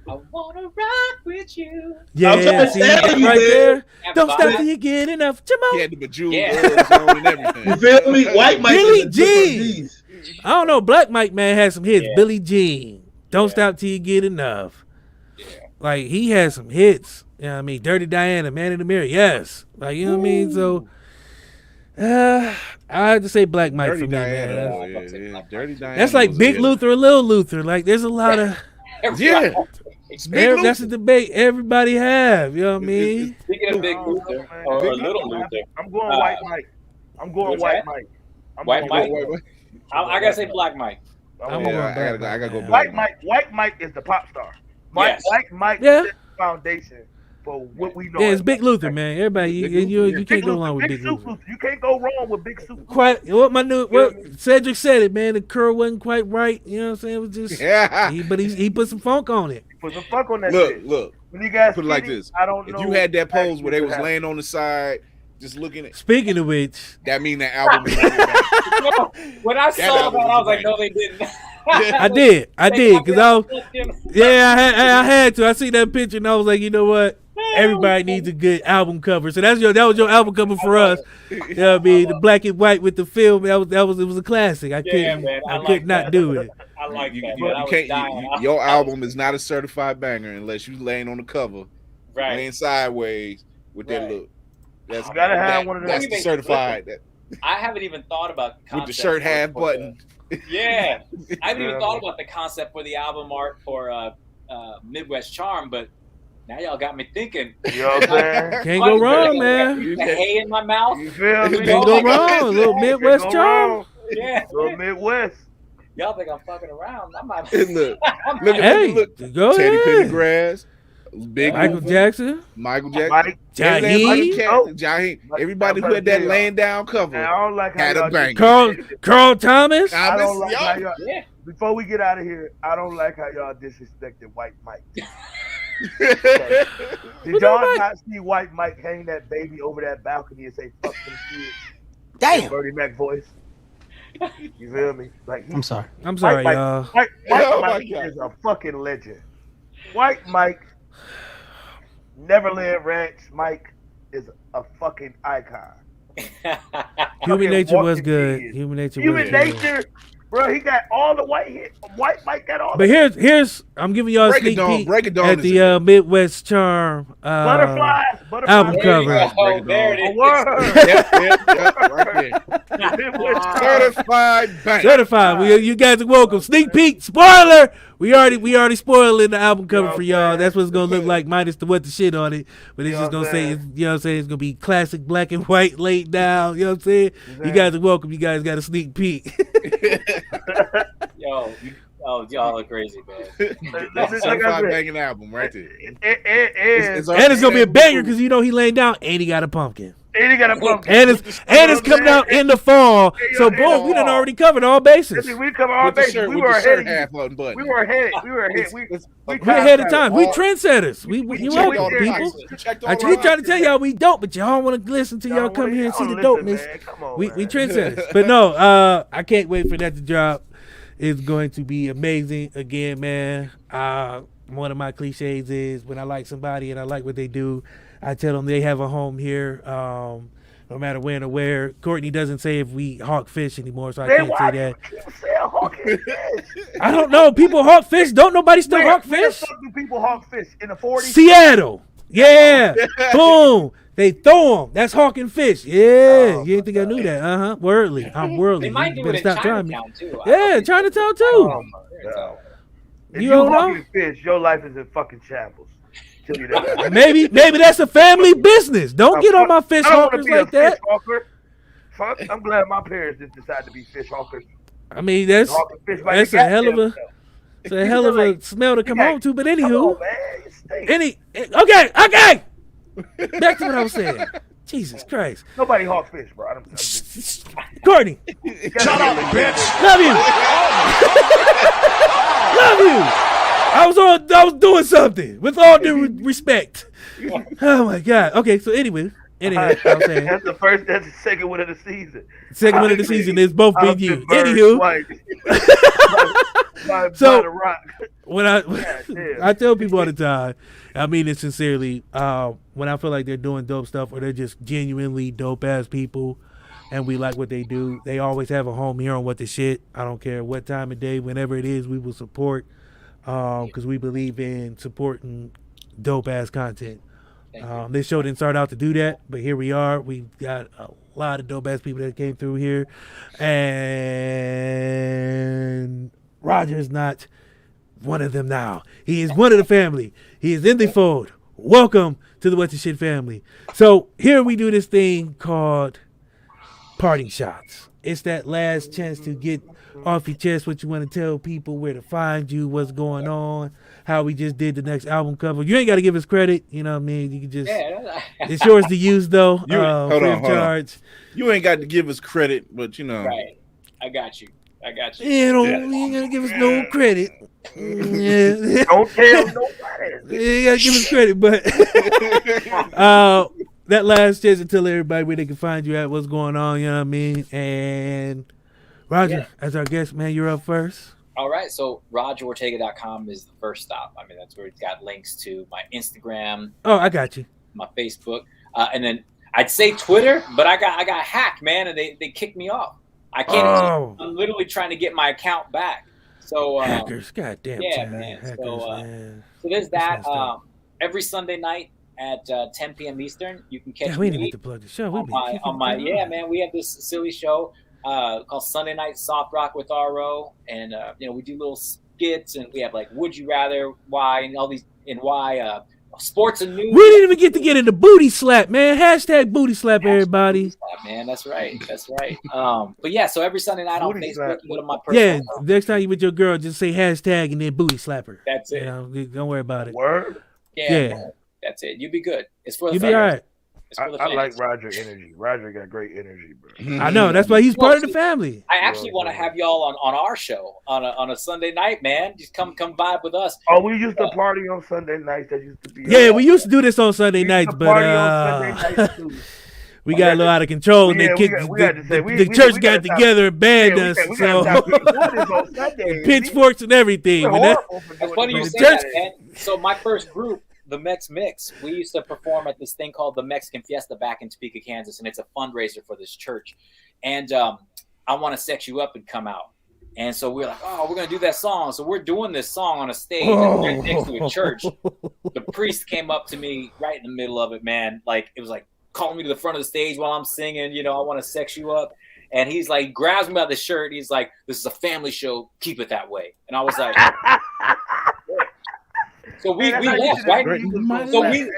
I wanna rock with you. Yeah, I'm trying to see, tell you, right man. there. Don't Vibe. stop till you get enough. Come He on. had the bejeweled Yeah. gloves on and everything. You feel me? White Mike Billy is a different Jean. beast. I don't know. Black Mike man had some hits. Yeah. Billie Jean. Don't Yeah. stop till you get enough. Yeah. Like he had some hits. You know what I mean? Dirty Diana, Man in the Mirror. Yes. Like you know what I mean? So I have to say Black Mike Dirty for me, man. Diana. That's- Yeah. Dirty Diana. That's like was Big it. Luther or Little Luther. Like there's a lot of Yeah. It's Big that's a Luther. debate everybody have. You know what I mean? Speaking of Big Luther or Little Luther, I'm going White Mike. I'm going what's White that? Mike. I'm White going Mike? I gotta say Black Mike. I'm going going Yeah, Black I gotta go man. Black. White Mike is the pop star. Yes. White Mike Yeah. set the foundation for what we know. Yeah, as it's Big White Luther, Mike. man. Everybody, you can't go wrong with Big Soup Luther. You can't go wrong with Big Soup. Quite what Cedric said it, man. The curl wasn't quite right. You know what I'm saying? It was just Yeah. he put some funk on it. Put some fuck on that shit. Look. When you guys Put it like skinny, this. I don't If know. you had that pose where they was what laying on the side, just looking at, Speaking of which, that mean that album was gonna get back. When I saw album that, I was was like, bang. no, they didn't. I did because I had to. I see that picture and I was like, you know what? Everybody needs a good album cover. So that was your album cover for us. You know what I mean? The black and white with the film. It was a classic. I couldn't man, I could like not that. do it. I like You that. Man. I was can't. dying. Your album is not a certified banger unless you laying on the cover, Right. laying sideways with that Right. look. That's You gotta have one of That's those. the certified. I haven't even thought about the With the concept shirt for- half for button. Yeah, I haven't even Yeah. thought about the concept for the album art for Midwest Charm, but now y'all got me thinking. You know what I'm saying? Can't go wrong, man. The hay in my mouth. You feel me? Can't go wrong. A little Midwest Can't go charm. wrong. Yeah. Little Midwest. Y'all think I'm fucking around? I'm not. And look, I'm look, not- Hey, look. go Teddy ahead. Pendergrass, Big Michael Luther, Jackson, Michael Jackson, Mike, Jaheim, everybody who had that laying down cover man, I don't like how had a y'all banger. Carl Thomas. I don't like how y'all. Yeah. Before we get out of here, I don't like how y'all disrespected White Mike. Did y'all not see White Mike hang that baby over that balcony and say "fuck them kids"? Damn. Bernie Mac voice. You feel me? Like I'm sorry. I'm sorry, Mike, y'all. White Oh my Mike God. is a fucking legend. White Mike, Neverland Ranch Mike is a fucking icon. Human Fucking Nature was walking good. kids. Human Nature Human was good. Nature, bro. He got all the white hit. White Mike got all. But here's I'm giving y'all a Break it sneak down, peek break it down at is the it. Midwest Charm Butterflies. album There you cover. go. There it A is. word. Yep, right there. Certified banger. Certified. You guys are welcome. Sneak peek. Spoiler. We already spoiling the album cover for y'all. That's what it's gonna look like, minus the what the shit on it. But it's just gonna say, you know what I'm saying? It's gonna be classic black and white laid down. You know what I'm saying? You guys are welcome. You guys got a sneak peek. Yo, y'all are crazy, man. That's a certified banging album right there. And And it's gonna be a banger because you know he laying down and he got a pumpkin. he got a pumpkin. And it's coming out in the fall. So boom, we done already covered all bases. We cover our With the bases. shirt, We with were the ahead shirt of you. half button. We were ahead. We were ahead. We're ahead of time. We all- trendsetters. We checked want all the people. boxes. We checked all I the keep trying to boxes. tell y'all we don't, but y'all want to listen to y'all come here and see the dopeness. We trendsetters. But no, I can't wait for that to drop. It's going to be amazing again, man. One of my cliches is when I like somebody and I like what they do, I tell them they have a home here. no matter when or where. Courtney doesn't say if we hawk fish anymore, so I can't say that. I don't know. People hawk fish. Don't nobody still hawk fish? Where do people hawk fish? In the 40s? Seattle. Yeah. Boom. They throw them. That's hawking fish. Yeah. You didn't think I knew that. Worldly. I'm worldly. They might do it in Chinatown too. Yeah, Chinatown too. Oh my God. If You you don't know? hawking fish, your life is in fucking shambles. Tell you that. Maybe that's a family business. Don't get on my fish hawkers like that. Fuck, I'm glad my parents just decided to be fish hawkers. I mean, that's a hell of a smell to come home to. But anywho, okay. Back to what I was saying. Jesus Christ. Nobody hawk fish, bro. Courtney. Shut up, bitch. Love you. Love you. I was doing something with all due respect. Oh my God. Okay, so anyway, I was saying, that's the second one of the season. Second one of the season is both been you. Anywho. So when I tell people all the time, I mean it sincerely. When I feel like they're doing dope stuff or they're just genuinely dope ass people, and we like what they do, they always have a home here on What the Shit. I don't care what time of day, whenever it is, we will support, because we believe in supporting dope ass content. This show didn't start out to do that, but here we are. We've got a lot of dope ass people that came through here, and Roger is not one of them now. He is one of the family. He is in the fold. Welcome to the What the Shit family. So here we do this thing called parting shots. It's that last chance to get off your chest what you want to tell people, where to find you, what's going on, how we just did the next album cover. You ain't got to give us credit. You know what I mean? You can just, it's yours to use though. Hold on. You ain't got to give us credit, but you know. Right. I got you. You ain't got to give us no credit. Yeah. Don't tell nobody. You ain't got to give us credit, but that last chance to tell everybody where they can find you at, what's going on, you know what I mean? And Roger, as our guest, man, you're up first. All right, so RogerOrtega.com is the first stop. I mean, that's where it's got links to my Instagram. Oh, I got you. My Facebook, and then I'd say Twitter, but I got hacked, man, and they kicked me off. I can't. I'm literally trying to get my account back. So hackers, goddamn. Yeah, time. man. Hackers, man. So there's that. Every Sunday night at 10 p.m. Eastern, you can catch we me didn't get to plug the show. on my man. We have this silly show called Sunday Night Soft Rock with RO, and we do little skits, and we have like Would You Rather, Why, and all these, and why sports and news. We didn't even get into booty slap, man. Hashtag booty slap, everybody. Booty slap, man, that's right. But yeah, so every Sunday night on Facebook, you go to my personal. Yeah, next time you with your girl, just say hashtag and then booty slapper. That's it. Don't worry about it. Word. Yeah. Man, that's it. You'll be good. It's for the. You'll be all right. I like Roger energy. Roger got great energy, bro. I know. That's why he's part of the family. I actually want to have y'all on our show on a Sunday night, man. Just come vibe with us. Oh, we used to party on Sunday nights. That used to be. Yeah, we used to do this on Sunday nights, but we got a little out of control, and the church got together and banned us. So pitchforks and everything. That's funny you say that, man. So my first group, the Mex Mix, we used to perform at this thing called the Mexican Fiesta back in Topeka, Kansas, and it's a fundraiser for this church. And I Want to Sex You Up had come out. And so we're like, we're going to do that song. So we're doing this song on a stage right next to a church. The priest came up to me right in the middle of it, man. Like, it was like calling me to the front of the stage while I'm singing, I want to sex you up. And he's like, grabs me by the shirt. He's like, this is a family show. Keep it that way. And I was like... So we left, right? So we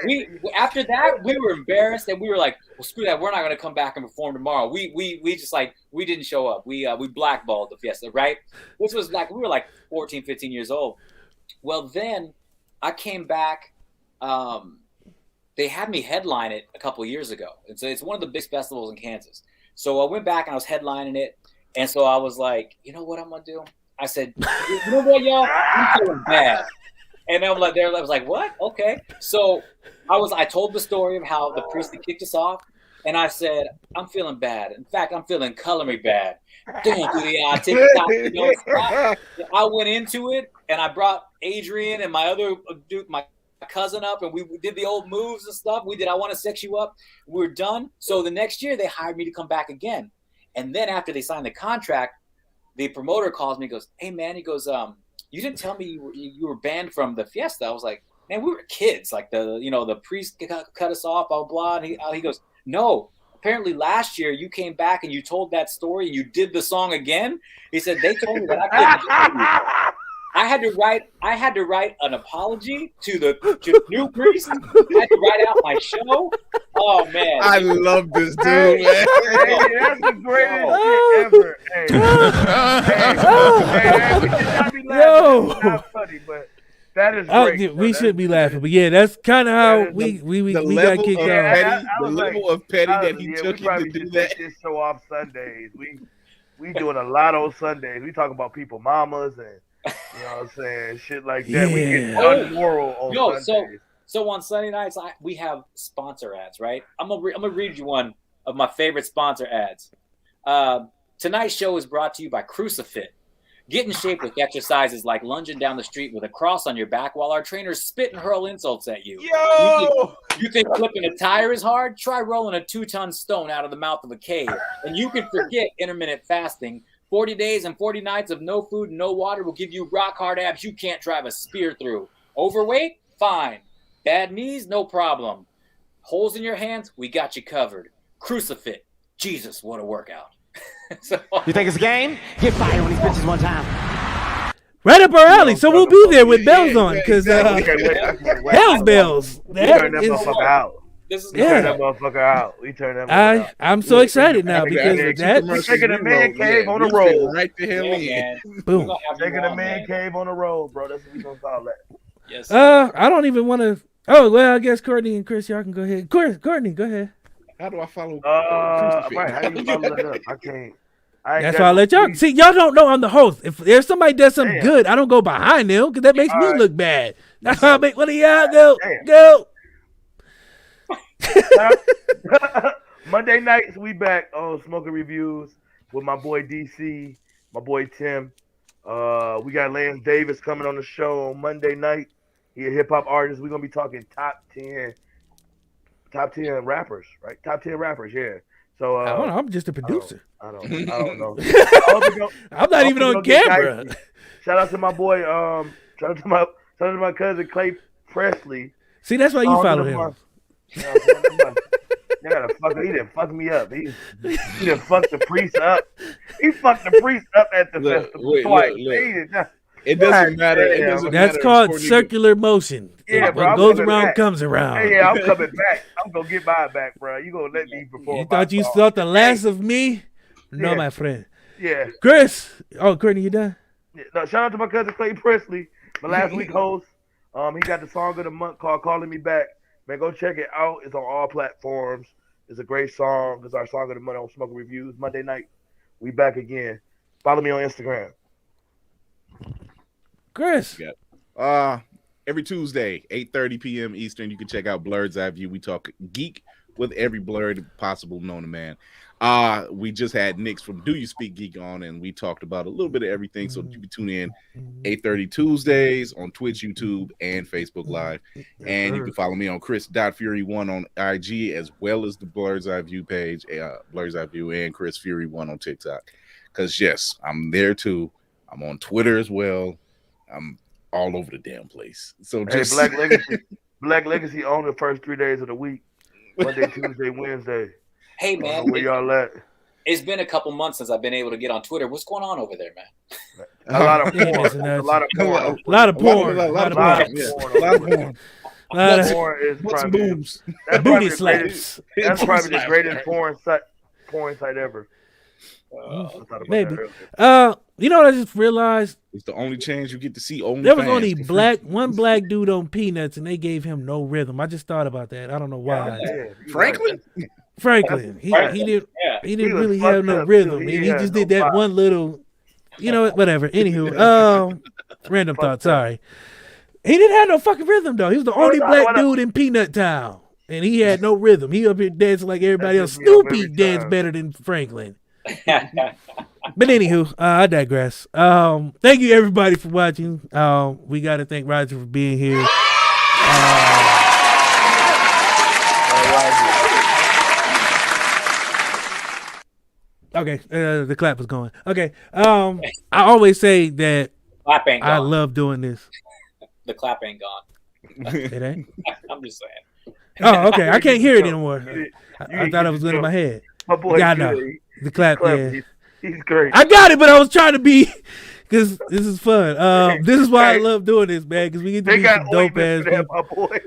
after that we were embarrassed and we were like, well, screw that, we're not gonna come back and perform tomorrow. We just like we didn't show up. We blackballed the Fiesta, right? Which was like we were like 14, 15 years old. Well, then I came back. They had me headline it a couple of years ago. And so it's one of the big festivals in Kansas. So I went back and I was headlining it. And so I was like, you know what I'm gonna do? I said, you know what, y'all? I'm feeling bad. And I'm like, I was like, what? Okay. So I told the story of how the priest had kicked us off. And I said, I'm feeling bad. In fact, I'm feeling coloring me bad. Don't do the TikTok. I went into it and I brought Adrian and my other dude, my cousin up and we did the old moves and stuff. We did I Want to Sex You Up. We were done. So the next year they hired me to come back again. And then after they signed the contract, the promoter calls me and goes, "Hey man," he goes, "you didn't tell me you were banned from the fiesta." I was like, "Man, we were kids. Like the priest cut us off, blah, blah, blah." And he goes, "No, apparently last year you came back and you told that story and you did the song again." He said, "They told me that I couldn't." I had to write an apology to the new priest. I had to write out my show. Oh man, I love this dude. Hey, that's the greatest shit ever. Hey, we should not be laughing. It's not funny, but that is great. We should be laughing, but yeah, that's kind of how we got kicked out. The level of petty that he took to do that. This show off Sundays. We doing a lot on Sundays. We talk about people, mamas, and you know what I'm saying, shit like that. Yeah. We get unmoral on Sundays. So on Sunday nights, we have sponsor ads, right? I'm gonna read you one of my favorite sponsor ads. Tonight's show is brought to you by Crucifit. Get in shape with exercises like lunging down the street with a cross on your back while our trainers spit and hurl insults at you. Yo! You think flipping a tire is hard? Try rolling a 2-ton stone out of the mouth of a cave. And you can forget intermittent fasting. 40 days and 40 nights of no food and no water will give you rock hard abs you can't drive a spear through. Overweight? Fine. Bad knees? No problem. Holes in your hands? We got you covered. Crucifit. Jesus, what a workout. You think it's a game? Get fired on these bitches one time. Right up our alley, so we'll be there with bells on, because hell's bells. We turn that motherfucker out. We turn that motherfucker out. I'm so excited now because of that. We're taking a man cave on the road. Right the hell in. Boom. Taking a man cave on the road, bro. That's what we gonna call that. Yes. I don't even want to. Oh well, I guess Courtney and Chris, y'all can go ahead. Courtney, go ahead. How do I follow? Right. How do you follow that up? I can't. That's why I let y'all see. Y'all don't know I'm the host. If there's somebody does something good, I don't go behind them because that makes me look bad. That's how I make one of y'all go. Monday nights we back on Smoking Reviews with my boy DC, my boy Tim. We got Lance Davis coming on the show on Monday night. He a hip hop artist. We're gonna be talking top 10 rappers, right? Top 10 rappers, yeah. So I don't know, I'm just a producer. I don't know. I'm not even on camera. Shout out to my boy. Shout out to my cousin Clay Presley. See, that's why you follow him. He didn't fuck me up. He didn't fuck the priest up. He fucked the priest up at the festival twice. It doesn't matter. That's called circular motion. Yeah, bro. What goes around comes around. Yeah, I'm coming back. I'm gonna get mine back, bro. You gonna let me perform? You thought you saw the last of me? No, my friend. Yeah. Chris. Oh, Courtney, you done? Yeah, no, shout out to my cousin Clay Presley, my last week host. He got the song of the month called "Calling Me Back." Man, go check it out. It's on all platforms. It's a great song. It's our song of the month on Smoking Reviews. Monday night, we back again. Follow me on Instagram. Chris. Every Tuesday, 8:30 p.m. Eastern, you can check out Blurred's Eye View. We talk geek with every blurred possible known to man. We just had Nix from Do You Speak Geek on, and we talked about a little bit of everything. So you can tune in 8:30 Tuesdays on Twitch, YouTube, and Facebook Live. And you can follow me on Chris.Fury1 on IG, as well as the Blurred's Eye View page, Blurred's Eye View, and Chris Fury1 on TikTok. Because yes, I'm there too. I'm on Twitter as well. I'm all over the damn place. So just Black Legacy on the first 3 days of the week. Monday, Tuesday, Wednesday. Hey man, where y'all at? It's been a couple months since I've been able to get on Twitter. What's going on over there, man? A lot of porn. A lot of porn. What's booms? Booty slaps. That's probably the greatest porn site ever. Maybe. You know what I just realized? It's the only chance you get to see only. There was only one black dude on Peanuts, and they gave him no rhythm. I just thought about that. I don't know why. Franklin. He didn't really have no rhythm. He just did that one little, whatever. Anywho, random thought. Sorry. He didn't have no fucking rhythm though. He was the only black dude in Peanut Town, and he had no rhythm. He up here dancing like everybody else. Snoopy danced better than Franklin. But anywho, I digress. Thank you everybody for watching. We got to thank Roger for being here. Okay, the clap was going. Okay, I always say that Clap ain't I gone. love doing this. The clap ain't gone. It ain't. I'm just saying. Oh, okay. I can't hear it anymore. I thought it was good in my head. My boy, Yeah, I good. know. The clap, yeah. He's great. I got it, but I was trying to be, because this is fun. This is why I love doing this, man, because we get to They meet got some dope ass ointment people. for that, my boy.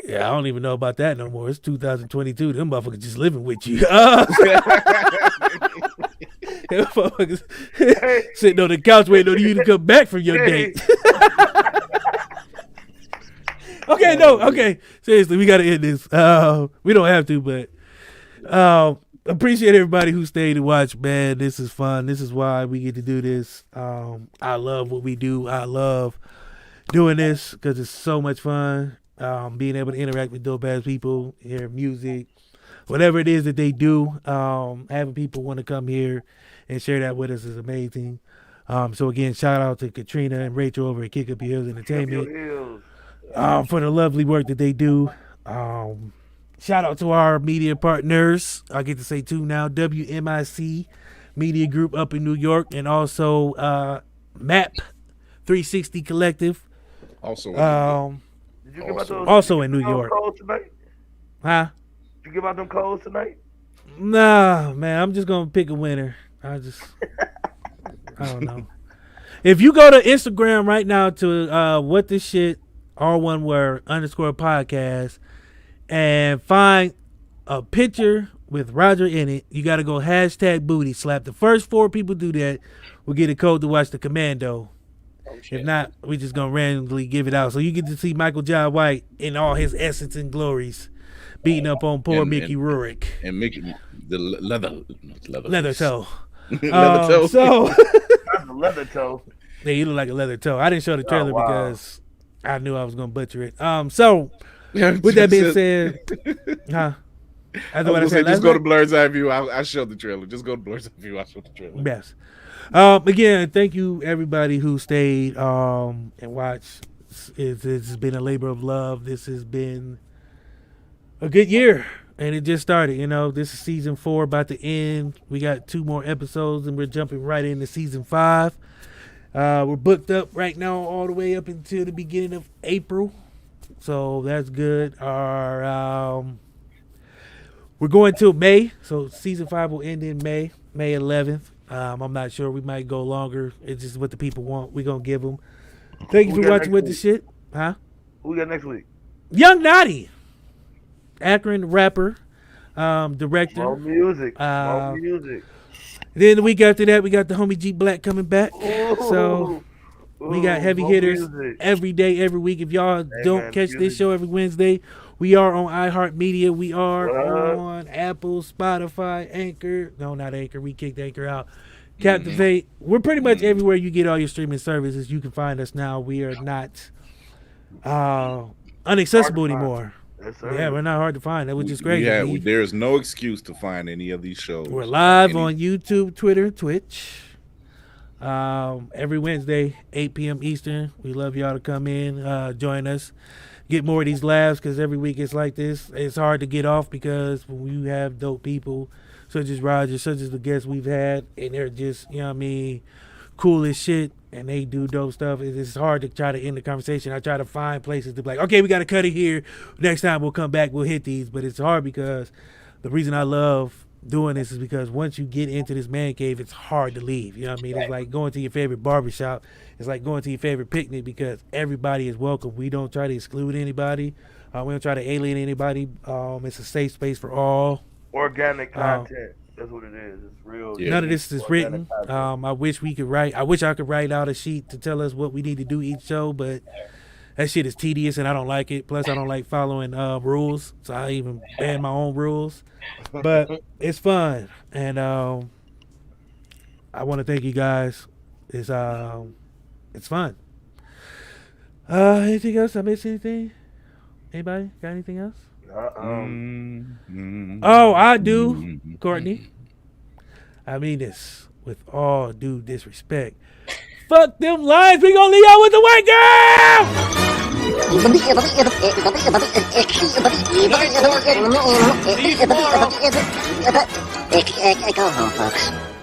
Yeah, I don't even know about that no more. It's 2022. Them motherfuckers just living with you. Them motherfuckers sitting on the couch waiting on you to come back from your date. Okay, no, okay. Seriously, we got to end this. We don't have to, but appreciate everybody who stayed and watched, man. This is fun. This is why we get to do this. I love what we do. I love doing this because it's so much fun. Being able to interact with dope ass people, hear music, whatever it is that they do. Having people want to come here and share that with us is amazing. So again, shout out to Katrina and Rachel over at Kick Up Your Heels Entertainment for the lovely work that they do. Shout out to our media partners. I get to say two now. WMIC Media Group up in New York, and also MAP 360 Collective. Also in New York. Huh? Did you give out them codes tonight? Nah, man. I'm just gonna pick a winner. I don't know. If you go to Instagram right now to what this shit all one word _podcast and find a picture with Roger in it, you got to go #booty slap. The first 4 people do that will get a code to watch the Commando. If not, we just gonna randomly give it out. So you get to see Michael Jai White in all his essence and glories, beating up on poor Mickey Rourke. And Mickey, the leather toe. Leather toe. So That's a leather toe. Yeah, you look like a leather toe. I didn't show the trailer because I knew I was gonna butcher it. So with that being said, just go to Blur's Eye View. I showed the trailer. Just go to Blur's Eye View. I showed the trailer. Yes. Again, thank you everybody who stayed and watched. It's been a labor of love. This has been a good year, and it just started. You know, this is season 4 about to end. We got 2 more episodes, and we're jumping right into season 5. We're booked up right now all the way up until the beginning of April, so that's good. We're going till May, so season 5 will end in May 11th. I'm not sure. We might go longer. It's just what the people want. We're going to give them. Thank you for watching with the shit. Huh? Who we got next week? Young Naughty. Akron rapper, director. More music. More music. Then the week after that, we got the homie G Black coming back. So we got heavy hitters every day, every week. If y'all don't catch this show every Wednesday, we are on iHeartMedia. We are on Apple, Spotify, Anchor. No, not Anchor. We kicked Anchor out. Captivate. We're pretty much everywhere you get all your streaming services. You can find us now. We are not inaccessible anymore. Yes, sir. Yeah, we're not hard to find. That was just great. Yeah, there's no excuse to find any of these shows. We're live on YouTube, Twitter, Twitch. Every Wednesday, 8 p.m. Eastern. We love y'all to come in, join us, get more of these laughs, because every week it's like this. It's hard to get off because when you have dope people such as Roger, such as the guests we've had, and they're just, you know what I mean, cool as shit, and they do dope stuff. It's hard to try to end the conversation. I try to find places to be like, okay, we got to cut it here. Next time we'll come back, we'll hit these. But it's hard because the reason I love doing this is because once you get into this man cave, it's hard to leave. You know what I mean? It's like going to your favorite barbershop. It's like going to your favorite picnic because everybody is welcome. We don't try to exclude anybody. We don't try to alienate anybody. It's a safe space for all. Organic content. That's what it is. It's real. None of this is written. I wish we could write. I wish I could write out a sheet to tell us what we need to do each show, but that shit is tedious and I don't like it. Plus, I don't like following rules, so I even ban my own rules. But it's fun, and I want to thank you guys. It's fun. Anything else? I missed anything? Anybody got anything else? Oh, I do, Courtney. I mean this with all due disrespect. Fuck them lines. We gonna leave out with the white girl. Go home, folks.